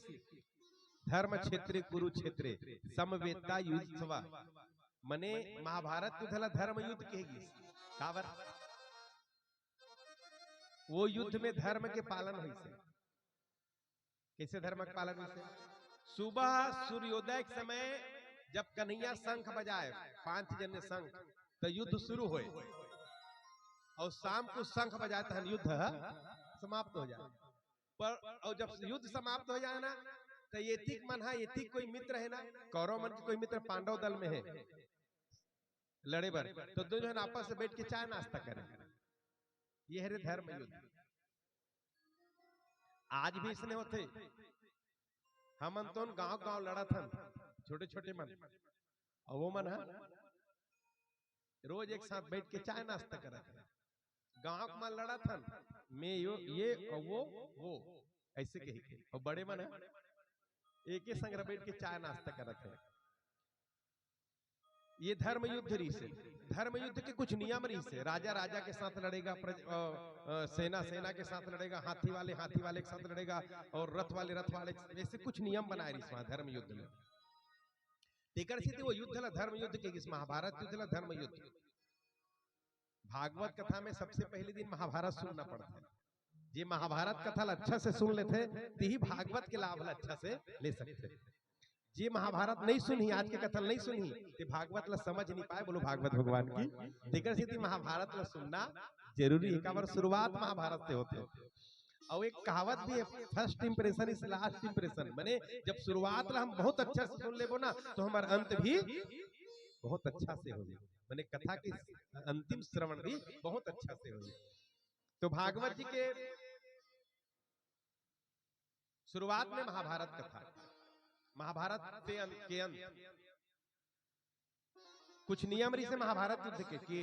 धर्म क्षेत्रे कुरुक्षेत्रे समवेता युद्धवा। मने महाभारत युद्ध ला धर्म युद्ध कहेगी। काबर वो युद्ध में धर्म के पालन हुई से। कैसे धर्म के पालन हुई से? सुबह सूर्योदय के समय जब कन्हैया शंख बजाए, 5 जन शंख, तो युद्ध शुरू हुए। और शाम को शंख बजाए तो युद्ध समाप्त हो जाए। पर और जब युद्ध समाप्त हो जाए ना, तो एतिक मन है, एतिक कोई मित्र है ना, कौरव मन के कोई मित्र पांडव दल में है लड़े बर, तो दोनों जन आपस में बैठ के चाय नाश्ता करें। ये है धर्म युद्ध। आज भी इसने होते। हम अंतोन गांव गांव लड़ा था, छोटे छोटे मन, और वो मन है रोज एक साथ बैठ के चाय नाश्ता करा था। गांव में लड़ा था, मैं ये और वो ऐसे कही के, और बड़े मन है एक ही संग बैठ के चाय नाश्ता करा था। ये धर्म युद्ध रही से। धर्म युद्ध के कुछ नियम रही से। राजा राजा के साथ लड़ेगा, सेना सेना के साथ लड़ेगा, हाथी वाले के साथ लड़ेगा, और रथ वाले ऐसे कुछ नियम बनाए रही धर्म युद्ध में। तेकर से वो युद्ध ला धर्म युद्ध के, महाभारत युद्ध ला धर्म युद्ध। भागवत कथा में सबसे पहले दिन महाभारत सुनना पड़ता है। ये महाभारत कथा अच्छा से सुन लेते तो ही भागवत के लाभ अच्छा से ले सकते। जी महाभारत नहीं सुनी, आज के कथा नहीं सुनी, तो भागवत ला समझ नहीं पाए। बोलो भागवत भगवान की। तेकर से महाभारत ला सुनना जरूरी है। एक बार शुरुआत महाभारत से होते। और एक कहावत भी है, first impression is last impression. माने जब शुरुआत ला हम बहुत अच्छा से सुन लेबो ना, तो हमारा अंत भी बहुत अच्छा से हो जाए। मैंने कथा की अंतिम श्रवण भी बहुत अच्छा से हो जाए। तो भागवत जी के शुरुआत में महाभारत कथा, महाभारत के अंत कुछ नियम रही से महाभारत युद्ध के, कि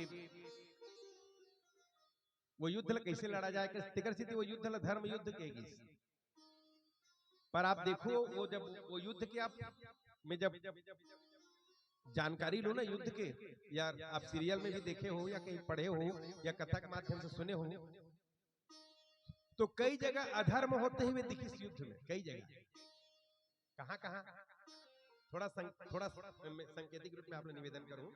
वो युद्ध कैसे लड़ा जाए। तेकर से वो युद्ध धर्म युद्ध कहेगी। पर आप देखो वो जब वो युद्ध के आप में जब जानकारी लो ना युद्ध के, या आप सीरियल में भी देखे हो, या कहीं पढ़े हो, या कथा के माध्यम से सुने हो, तो कई जगह अधर्म होते हुए दिखी इस युद्ध में। कई जगह कहां कहां, थोड़ा संकेतिक रूप में आपने निवेदन करूं।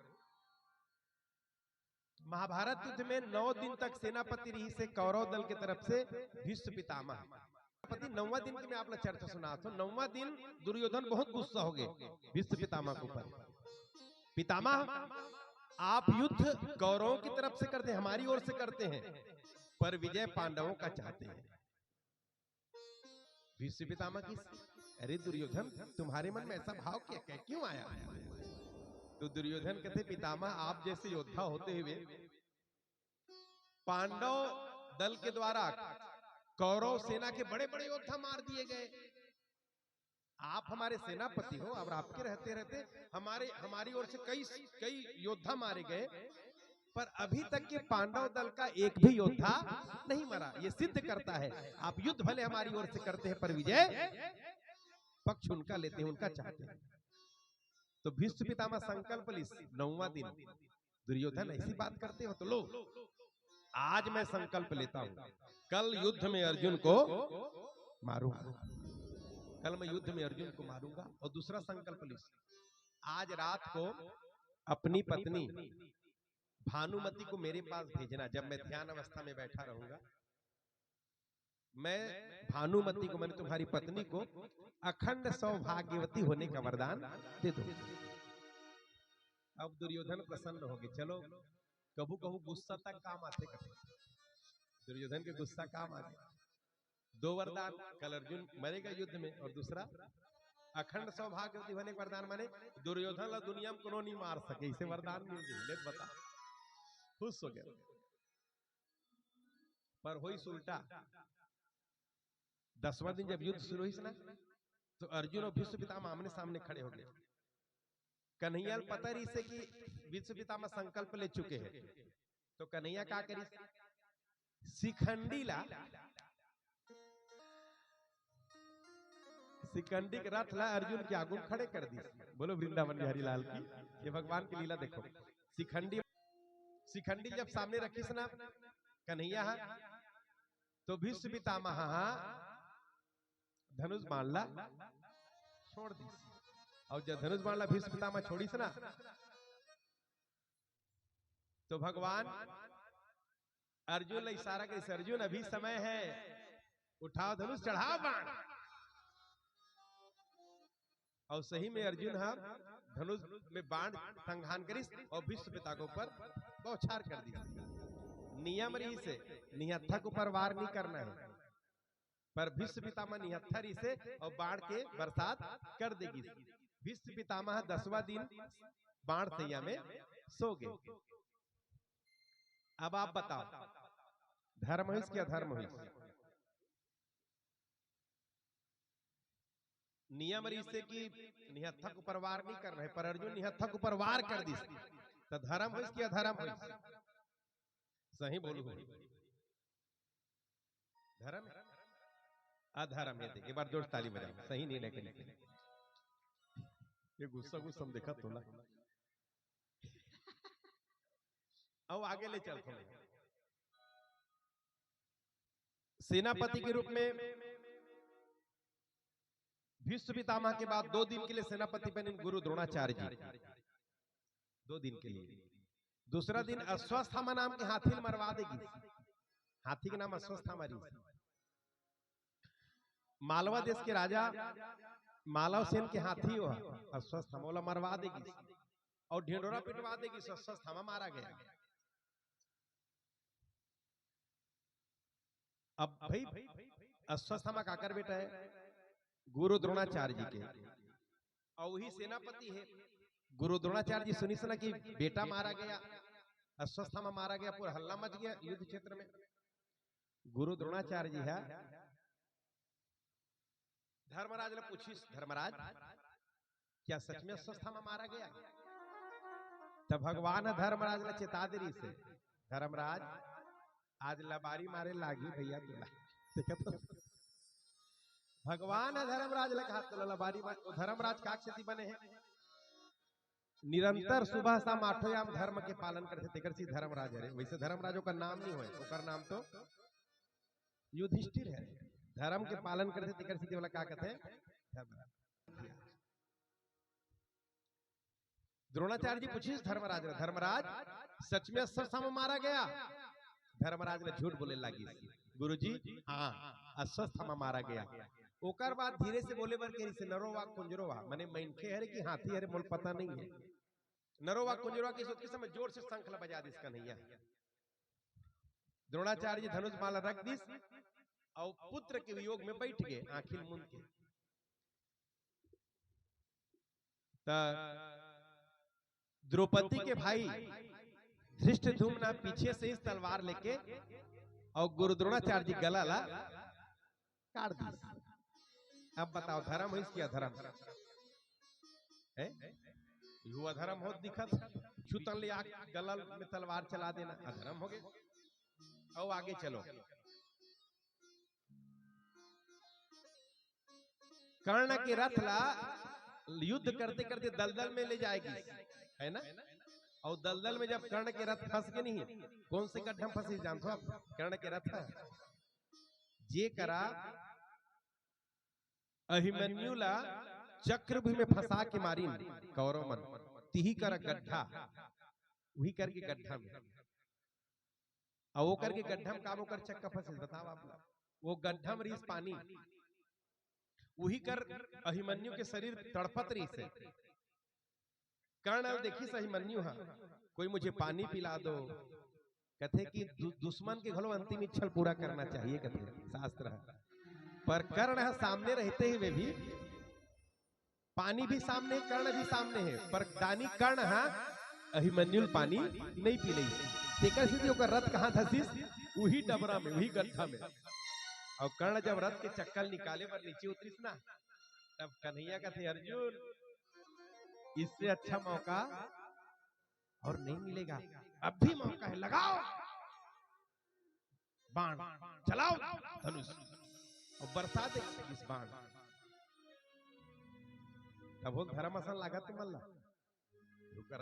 महाभारत युद्ध में 9 दिन तक सेनापति रही से कौरव दल की तरफ से भीष्म पितामह। 9वां दिन की मैं आप लोग चर्चा सुना तो 9वां दिन दुर्योधन बहुत गुस्सा हो गए भीष्म पितामह के ऊपर। पितामह, आप युद्ध कौरवों की तरफ से करते हैं, हमारी ओर से करते हैं, पर विजय पांडवों का चाहते हैं। भीष्म पितामह की, अरे दुर्योधन, तुम्हारे मन में ऐसा भाव क्या क्यों आया? तो दुर्योधन कहते, पितामह, आप जैसे योद्धा होते हुए पांडव दल के द्वारा कौरव सेना के बड़े बड़े योद्धा मार दिए गए। आप हमारे सेनापति हो, और आपके रहते रहते हमारी ओर से कई योद्धा मारे गए, पर अभी तक के पांडव दल का एक भी योद्धा नहीं मरा। ये सिद्ध करता है आप युद्ध भले हमारी ओर से करते हैं, पर विजय पक्ष उनका लेते हैं, उनका चाहते हैं। तो भीष्म पितामह संकल्प ली 9वां दिन, दुर्योधन ऐसी बात करते हो तो लो आज मैं संकल्प लेता हूं, कल युद्ध में अर्जुन को मारूंगा, कल मैं युद्ध में अर्जुन को मारूंगा। और दूसरा संकल्प ली, आज रात को अपनी पत्नी भानुमति को मेरे पास भेजना। जब मैं ध्यान अवस्था में बैठा रहूंगा, मैं भानुमति को, मैंने तुम्हारी पत्नी को अखंड सौभाग्यवती होने का वरदान दे दूं। अब दुर्योधन प्रसन्न हो गए। चलो कबू कबू गुस्सा तक काम आते करते, दुर्योधन के गुस्सा काम आ गया। दो वरदान, कल अर्जुन मरेगा युद्ध में, और दूसरा अखंड सौभाग्यवती होने का वरदान, माने दुर्योधन ला दुनिया में कोनो नहीं मार सके, इसे वरदान मिल गई। ले बता, खुश हो गया। पर हुई उल्टा। 10वां दिन जब युद्ध शुरू हुई ना, तो अर्जुन और भीष्म पितामह आमने सामने खड़े हो गए। कन्हैया पता रही से कि भीष्म पितामह संकल्प ले चुके हैं, तो कन्हैया क्या करी, शिखंडी ला, शिखंडी के रथ ला अर्जुन के आगू खड़े कर दी। बोलो वृंदावन बिहारी लाल की। ये भगवान की लीला देखो। शिखंडी, शिखंडी जब सामने रखी ना कन्हैया, तो भीष्म पितामह धनुष बाण ला छोड़ दी। और जब धनुष बाण ला भीष्म पितामह छोड़ी ना, तो भगवान अर्जुन ला इशारा करे, अर्जुन अभी समय है, उठाओ धनुष, चढ़ाओ बाण। और सही में अर्जुन धनुष में बाण संघान करिस और भीष्म पिता के ऊपर बौछार कर दिया। नियम रही से निहत्था के ऊपर वार नहीं करना है, पर भीष्म पितामह निहत्था रही से और बाण के बरसात कर देगी। भीष्म पितामह 10वां दिन बाण सैया में सो गए। अब आप बताओ, धर्म है कि अधर्म है? नियम रही से कि निहत्था को ऊपर वार नहीं करना है, पर अर्जुन निहत्था को ऊपर वार कर दी, तो धर्म हो कि अधर्म हो? सही बोलू, धर्म अधर्म। ये देखिए, एक बार जोर ताली बजाओ। सही निर्णय करिए। ये गुस्सा गुस्सा हम देखा तो ना। अब आगे ले चलते हैं। सेनापति के रूप में भीष्म पितामह के बाद 2 दिन के लिए सेनापति बने गुरु द्रोणाचार्य जी। 2 दिन के लिए। दूसरा दिन अश्वस्थामा नाम के हाथी मरवा देगी। हाथी के नाम अश्वस्थामा रही। मालवा देश के राजा मालव सेन के हाथी हो अश्वस्थामा मरवा देगी और ढिंडोरा पिटवा देगी। अश्वस्थामा मारा गया। अब भाई अश्वस्थामा काकर बेटा है गुरु द्रोणाचार्य जी के, और वही सेनापति है। गुरु द्रोणाचार्य जी सुनी सुना कि बेटा मारा गया, अश्वस्थामा मारा गया, पूरा हल्ला मच गया युद्ध क्षेत्र में। गुरु द्रोणाचार्य जी है, धर्मराज ने पूछी, धर्मराज क्या सच में अश्वस्थामा मारा गया? तब भगवान धर्मराज ने चेता दे रही से, धर्मराज आज लबारी मारे लागी भैया तुला। भगवान धर्मराज ने कहा तो लबारी मारे। धर्मराज का क्षति बने हैं, निरंतर सुबह शाम 8 याम धर्म के पालन करते तेकर धर्मराज है। वैसे धर्मराजों का नाम नहीं है, उसका नाम तो युधिष्ठिर है। धर्म के पालन करते तेकर सीधे वाला क्या कहते हैं? धर्मराज। द्रोणाचार्य जी पूछिए धर्मराज, धर्मराज सच में अश्वस्थामा मारा गया? धर्मराज ने झूठ बोले लगी। गुरुजी हाँ अश्वस्थामा मारा गया। ओकर बाद धीरे से बोले बर के नरोवा कुंजरोवा माने मैनखे हरे कि हाथी हरे मोल पता नहीं है। नरोवा कुंजरोवा की सोच के समय जोर से शंखला बजा दिस कन्हैया। द्रोणाचार्य जी धनुष माला रख दिस और पुत्र के वियोग में बैठ गए आखिल मुंद के। द्रौपदी के भाई धृष्टद्युम्न पीछे से इस तलवार लेके और गुरु द्रोणाचार्य जी गला ला काट दी। अब बताओ धर्म है इसकी अधर्म है? यू अधर्म हो दिखत छुतन ले गला में तलवार चला देना अधर्म हो गए। और आगे चलो, कर्ण के रथ ला युद्ध करते करते दलदल में ले जाएगी है ना, और दलदल में जब कर्ण के रथ फंस के नहीं, कौन से गड्ढा में फंसी जानते हो आप? कर्ण के रथ जे करा अभिमन्यु ला चक्रव्यूह में फंसा के मारी कौरव मन, तिही कर गड्ढा, वही करके गड्ढा में, और वो करके गड्ढा में काम कर चक्का फंसे। बताओ आप लोग, वो गड्ढा में रीस पानी, वही कर अभिमन्यु के शरीर तड़पत रही से। कर्ण देखी अभिमन्यु, हाँ कोई मुझे पानी पिला दो, कहते कि दुश्मन के घलो अंतिम इच्छा पूरा करना चाहिए, कहते शास्त्र है। पर कर्ण सामने रहते हुए भी, पानी भी सामने, कर्ण भी सामने है, पर दानी कर्ण अभिमन्यु पानी नहीं पी ली। रथ कहाँ धसीस? वही डबरा में, वही गड्ढा में। और कर्ण जब रथ के चक्कर निकाले पर नीचे उतरीस ना, तब कन्हैया का थे अर्जुन इससे अच्छा मौका और नहीं मिलेगा, अब भी मौका है, लगाओ बाण, चलाओ धनुष और बरसा दे इस बाण। तब वो धर्म असन लगा तुम अल्लाह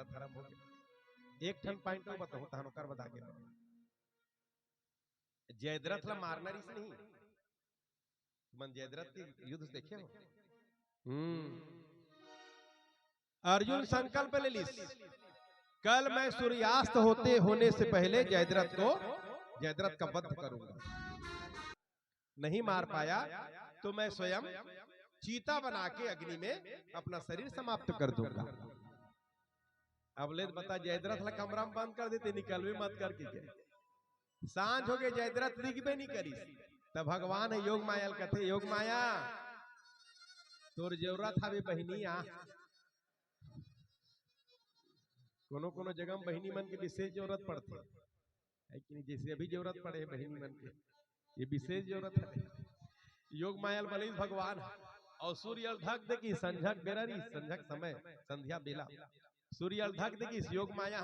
धर्म हो गया। एक ठन पॉइंट तो बताओ तानुकर बता के, जयद्रथ ला मारना रिस नहीं, मन जयद्रथ के युद्ध देखे हो? अर्जुन संकल्प ले लिस, कल मैं सूर्यास्त होने से पहले जयद्रथ का वध करूंगा। नहीं मार पाया तो मैं स्वयं चीता बना के अग्नि में अपना शरीर समाप्त कर दूंगा। अब ले बता, जयद्रथ ला कमरा में बंद कर देते, निकलवे मत करके के। सांझ हो गए, जयद्रथ दिखबे नहीं करी, तब भगवान है योग माया कथे, योग माया तोर जरूरत हवे बहनिया। कोनो जगह में बहनी मन के विशेष जरूरत पड़ती है कि नहीं, जैसे अभी जरूरत पड़े बहनी मन के, ये विशेष जरूरत है। योग मायल बलि भगवान और सूर्य ढक देखी संझक बेररी, संझक समय संध्या बेला सूर्य ढक देखी, योग माया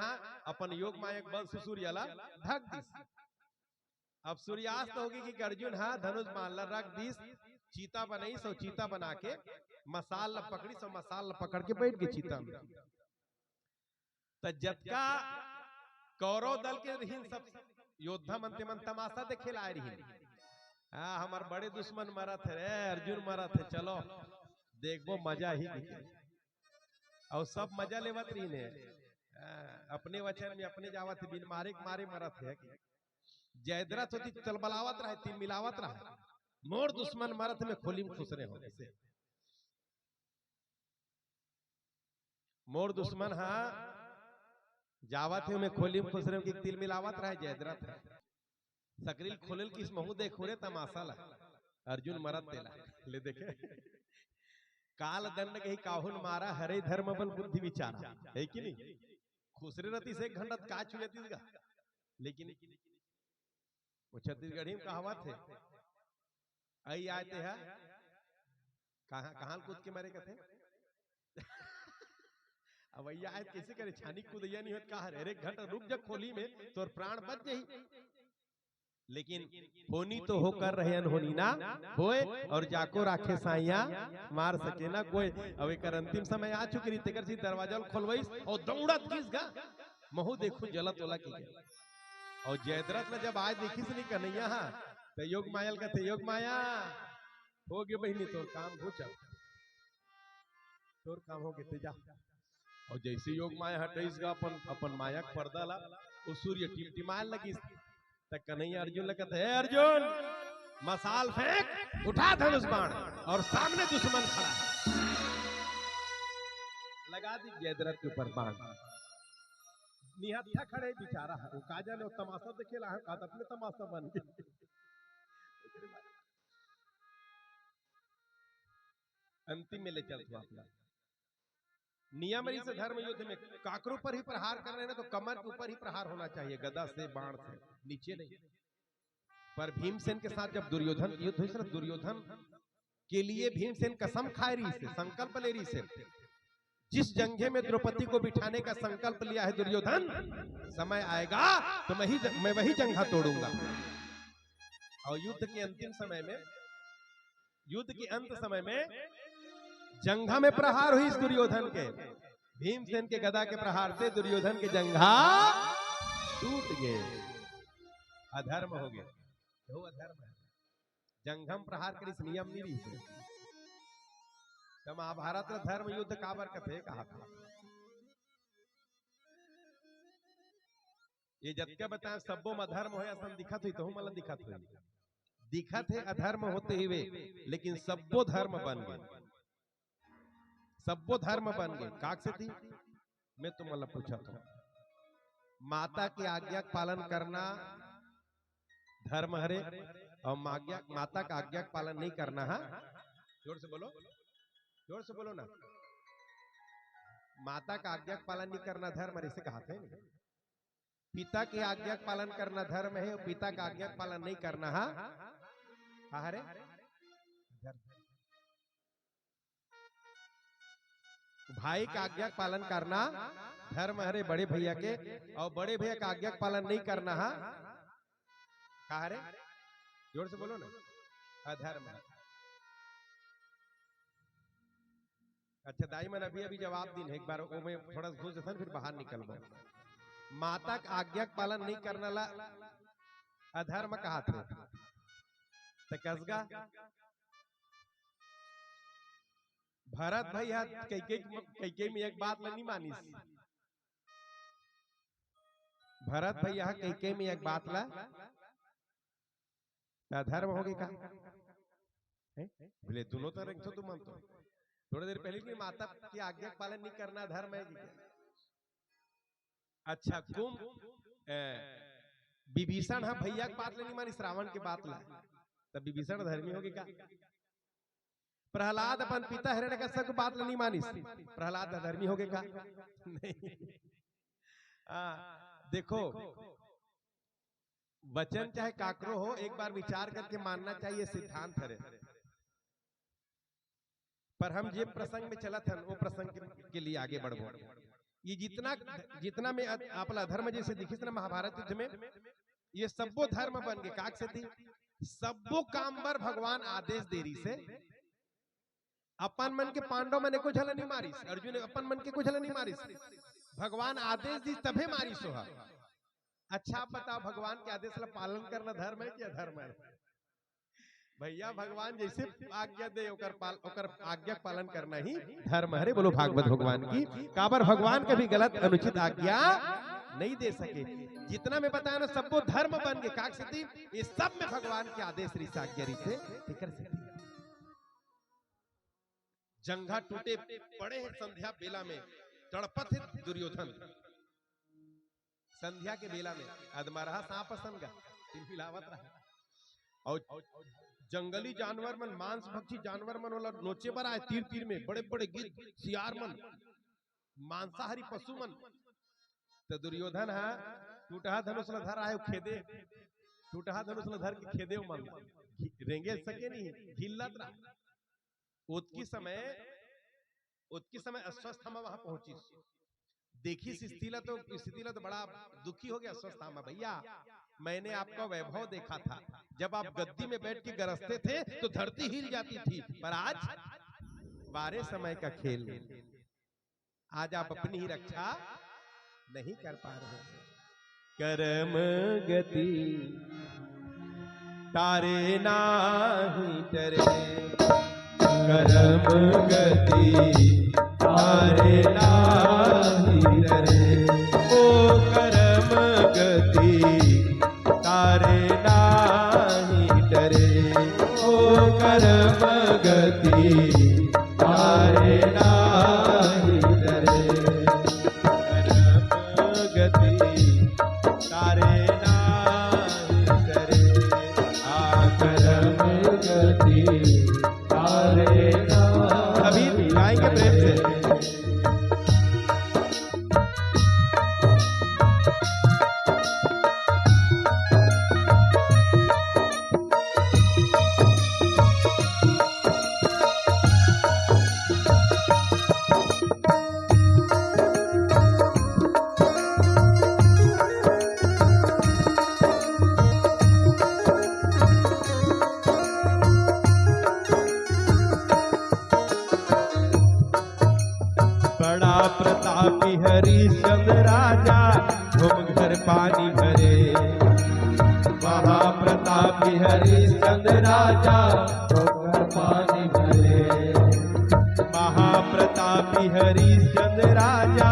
अपन योग माया बल से सूर्य ढक दिस। अब सूर्यास्त होगी कि अर्जुन धनुष मान ला रख दिस, चीता बनाई सो चीता बना के मसाल ला पकड़ी सो मसाल ला पकड़ के बैठ गई चीता में। तो जतका कौरव दल के रहीन सब योद्धा मनते मन तमाशा देखे लाए रहीन, हमार बड़े दुश्मन मरत है रे, अर्जुन मरत है, चलो देखबो मजा ही और सब मजा लेवत रही ने, अपने वचन में अपने जावत बिन मारे मारे मरत है। जयद्रथ होती चलबलावत रहे, तीन मिलावत रहे, मोर दुश्मन मरत में खोली में खुश रहे हो, ऐसे मोर दुश्मन जावत है में खोली में खुश रहे कि तिल मिलावत रहे। जयद्रथ सकरील खोलेल किस महू देखो रे तमाशा ला, अर्जुन मरत तेला ले देखे काल दंड कही काहुन मारा, हरे धर्म बल बुद्धि विचारा, है कि नहीं? खुसरे रती से एक घंटा का छुएती का, लेकिन वो छत्तीसगढ़ी में कहावत है, आई आते हैं कहाँ कूद के मरे कथे अब भैया आए कैसे करे, छानी कूदैया नहीं होत कहा रे, एक घंटा रुक जा खोली में तोर प्राण बच जाही। लेकिन होनी तो होकर रहे अनहोनी ना होए, और जाको राखे साइया मार सके ना कोई। अब एक अंतिम समय आ चुकी रीते कर सी दरवाजा खोलवाई और दौड़त किसगा महू देखो जलत वाला की। और जयद्रथ ने जब आज देखी से नहीं कन्हैया तो योग मायल का थे, योग माया हो गए बहनी तोर काम हो चल, तोर काम हो गए जा। और जैसे योग माया हटाईस गा अपन माया का पर्दा ला, वो सूर्य टिमटिमाल लगी तक कन्हैया अर्जुन लगता है, अर्जुन मसाल फेंक, उठा धनुष बाण और सामने दुश्मन खड़ा लगा दी जयद्रथ के ऊपर बाण। निहत्था खड़े बेचारा है, वो काजा ने तमाशा देखेला है, का अपने तमाशा बन गए। अंतिम में ले चलते अपना नियम से धर्म युद्ध में काकरों पर ही प्रहार कर रहे हैं तो कमर के ऊपर ही प्रहार होना चाहिए, गदा से बाण से नीचे नहीं। पर भीमसेन के साथ जब दुर्योधन युद्ध हुई, दुर्योधन के लिए भीमसेन कसम खाए रही से, संकल्प ले रही से, जिस जंघे में द्रौपदी को बिठाने का संकल्प लिया है दुर्योधन, समय आएगा तो मैं वही जंघा तोड़ूंगा। और युद्ध के अंतिम समय में, युद्ध के अंत समय में जंघा में प्रहार हुई इस दुर्योधन के, भीमसेन के गदा के प्रहार से दुर्योधन के जंघा टूट गए, अधर्म हो गए। वो अधर्म है, जंघम प्रहार कर इस नियम नहीं रही। तो महाभारत में धर्म युद्ध काबर कथे कहा था। ये जतके बताए सब्बो में अधर्म हो असन दिखत हुई, तो मतलब दिखत हुई, दिखत है अधर्म होते हुए, लेकिन सब्बो धर्म बन गए, सब्बो धर्म बन गए। काक से थी मैं तुम मतलब पूछा था, माता की आज्ञा का पालन करना धर्म हरे, और माता का आज्ञा का पालन नहीं करना है, जोर से बोलो, जोर से बोलो ना, माता का आज्ञा का पालन नहीं करना धर्म हरे से कहा थे। पिता की आज्ञा का पालन करना धर्म है, और पिता का आज्ञा का पालन नहीं करना है हरे भाई का आज्ञा का पालन करना धर्म हरे बड़े भैया के, और बड़े भैया का आज्ञा का पालन नहीं करना है कहा रे, जोर से बोलो ना, अधर्म है। अच्छा दाई मन अभी अभी जवाब दी, एक बार वो मैं थोड़ा घुस जाता फिर बाहर निकल गया। माता का आज्ञा का पालन नहीं करना ला अधर्म कहा थे, तो कसगा भरत भाई कई में एक बात नहीं मानी, भरत भाई यहाँ कई में एक बात ला अधर्म हो गई का बोले दोनों तरह तो तुम मानते हो। थोड़ी देर पहले की माता की आज्ञा का पालन नहीं करना धर्म है। अच्छा कुम विभीषण हाँ भैया की बात नहीं मानी, श्रावण की बात ला, तब विभीषण धर्मी होगी का। प्रहलाद अपन पिता हिरण्यकश्यप की बात नहीं मानी, प्रहलाद धर्मी होगे का नहीं। देखो वचन चाहे काकरो हो, एक बार विचार करके मानना चाहिए, सिद्धांत है। पर हम जे प्रसंग में चला था वो प्रसंग के लिए आगे बढ़ो। ये जितना में आपला धर्म जैसे दिखी ना महाभारत युद्ध में, ये सब्बो धर्म बन गए। काक से थी सब्बो काम बर भगवान आदेश देरी से, अपन मन के पांडव मन को झला नहीं मारी, अर्जुन अपन मन के को झला नहीं मारी, भगवान आदेश दी तभे मारी सोहा। अच्छा आप बताओ भगवान के आदेश का पालन करना धर्म है कि अधर्म है? भैया भगवान जैसे आज्ञा दे ओकर आज्ञा पालन करना ही धर्म है। बोलो भागवत भगवान की। काबर भगवान कभी गलत अनुचित आज्ञा नहीं दे सके। जितना मैं बताया ना सबको धर्म बन गए। काक सिद्धि ये सब में भगवान के आदेश री से आज्ञा री से कर सकते। जंघा टूटे पड़े हैं संध्या बेला में, तड़पत है दुर्योधन संध्या के बेला में। अदमरहा सांप संगा तिलफिलावत रहा और जंगली जानवर मन, मांस भक्षी जानवर मन वाला नोचे पर आए तीर तीर में, बड़े बड़े गिद्ध सियार मन, मांसाहारी पशु मन। तो दुर्योधन है टूटहा धनुष धर आए खेदे, टूटहा धनुष धर के खेदे मन रेंगे सके नहीं, हिलत रहा। उतकी समय अस्वस्थामा वहां पहुंची, देखी स्थितिला तो बड़ा दुखी हो गया। अस्वस्थामा भैया मैंने आपका वैभव देखा था, जब आप गद्दी में बैठ के गरजते थे तो धरती हिल जाती थी, पर आज बारे समय का खेल, आज आप अपनी ही रक्षा नहीं कर पा रहे। कर्म गति तारे नाही डरे, कर्म गति तारे नाही डरे, ओ कर्म गति तारे नाही डरे, ओ कर्म गति तारे नाही डरे, कर्म गति तारे नाही डरे, आ कर्म गति तारे नाही। अभी गाएंगे प्रेम से। प्रतापी हरिश्चंद्र राजा घूम घर पानी भरे। महाप्रतापी हरिश्चंद्र राजा घूम घर पानी भरे। महाप्रतापी हरिश्चंद्र राजा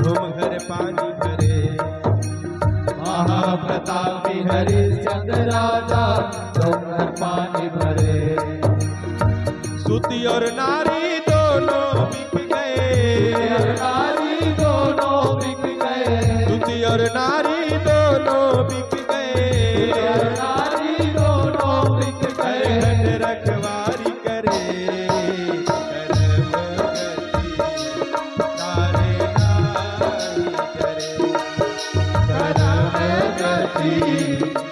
घूम घर पानी भरे। महाप्रतापी हरिश्चंद्र राजा घूम घर पानी भरे। सूती और नारी दोनों बिक गए। नारी दोनों बिक गए। सूती और नारी दोनों बिक गए। नारी दोनों बिक गए। हट रखवारी करे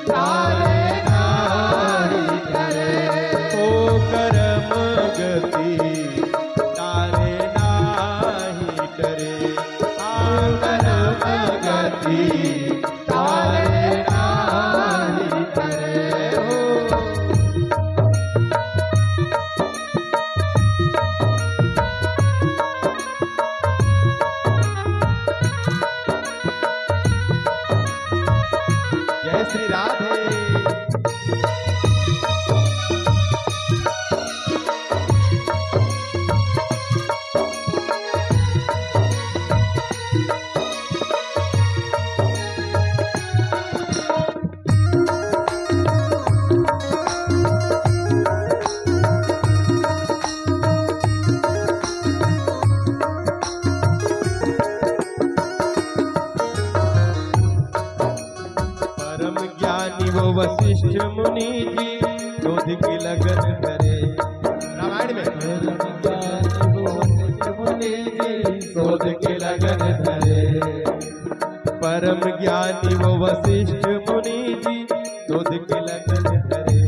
तारे नारी करे। ओ करम गति तारे नाही करे। आ करम गति तारे नाही करे। हो जय श्री राधे। परम ज्ञानी वो वशिष्ठ मुनि जी क्रोध की लगन करे। रामायण में परम ज्ञानी वो वशिष्ठ मुनि जी क्रोध की लगन धरे। परम ज्ञानी वो वशिष्ठ मुनि जी क्रोध की लगन धरे।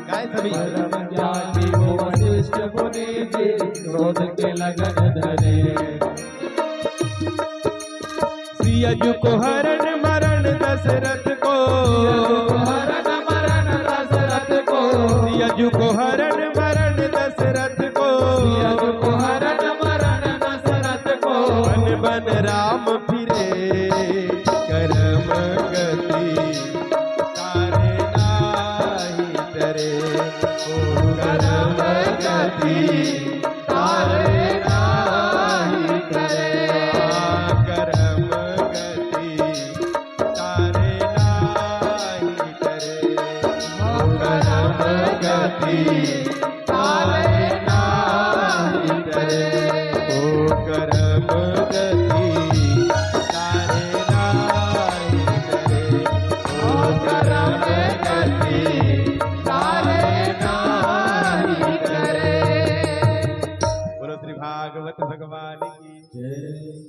गाय सभी परम ज्ञानी वो वशिष्ठ मुनि जी क्रोध की लगन धरे। सियजु को हरण मरण दशरथ को। हरण मरण दशरथ को। सियजु को हरण मरण दशरथ को। सियजु को हरण मरण दशरथ को। बन बन राम फिरे करम गति तारे नाही करे। ओ करम गति तारे नाही करे। करम तारे नाही करे। ओ करम गति तारे नाही करे। ओ करम गति तारे नाही करे। बोलो श्री भागवत भगवान की जय।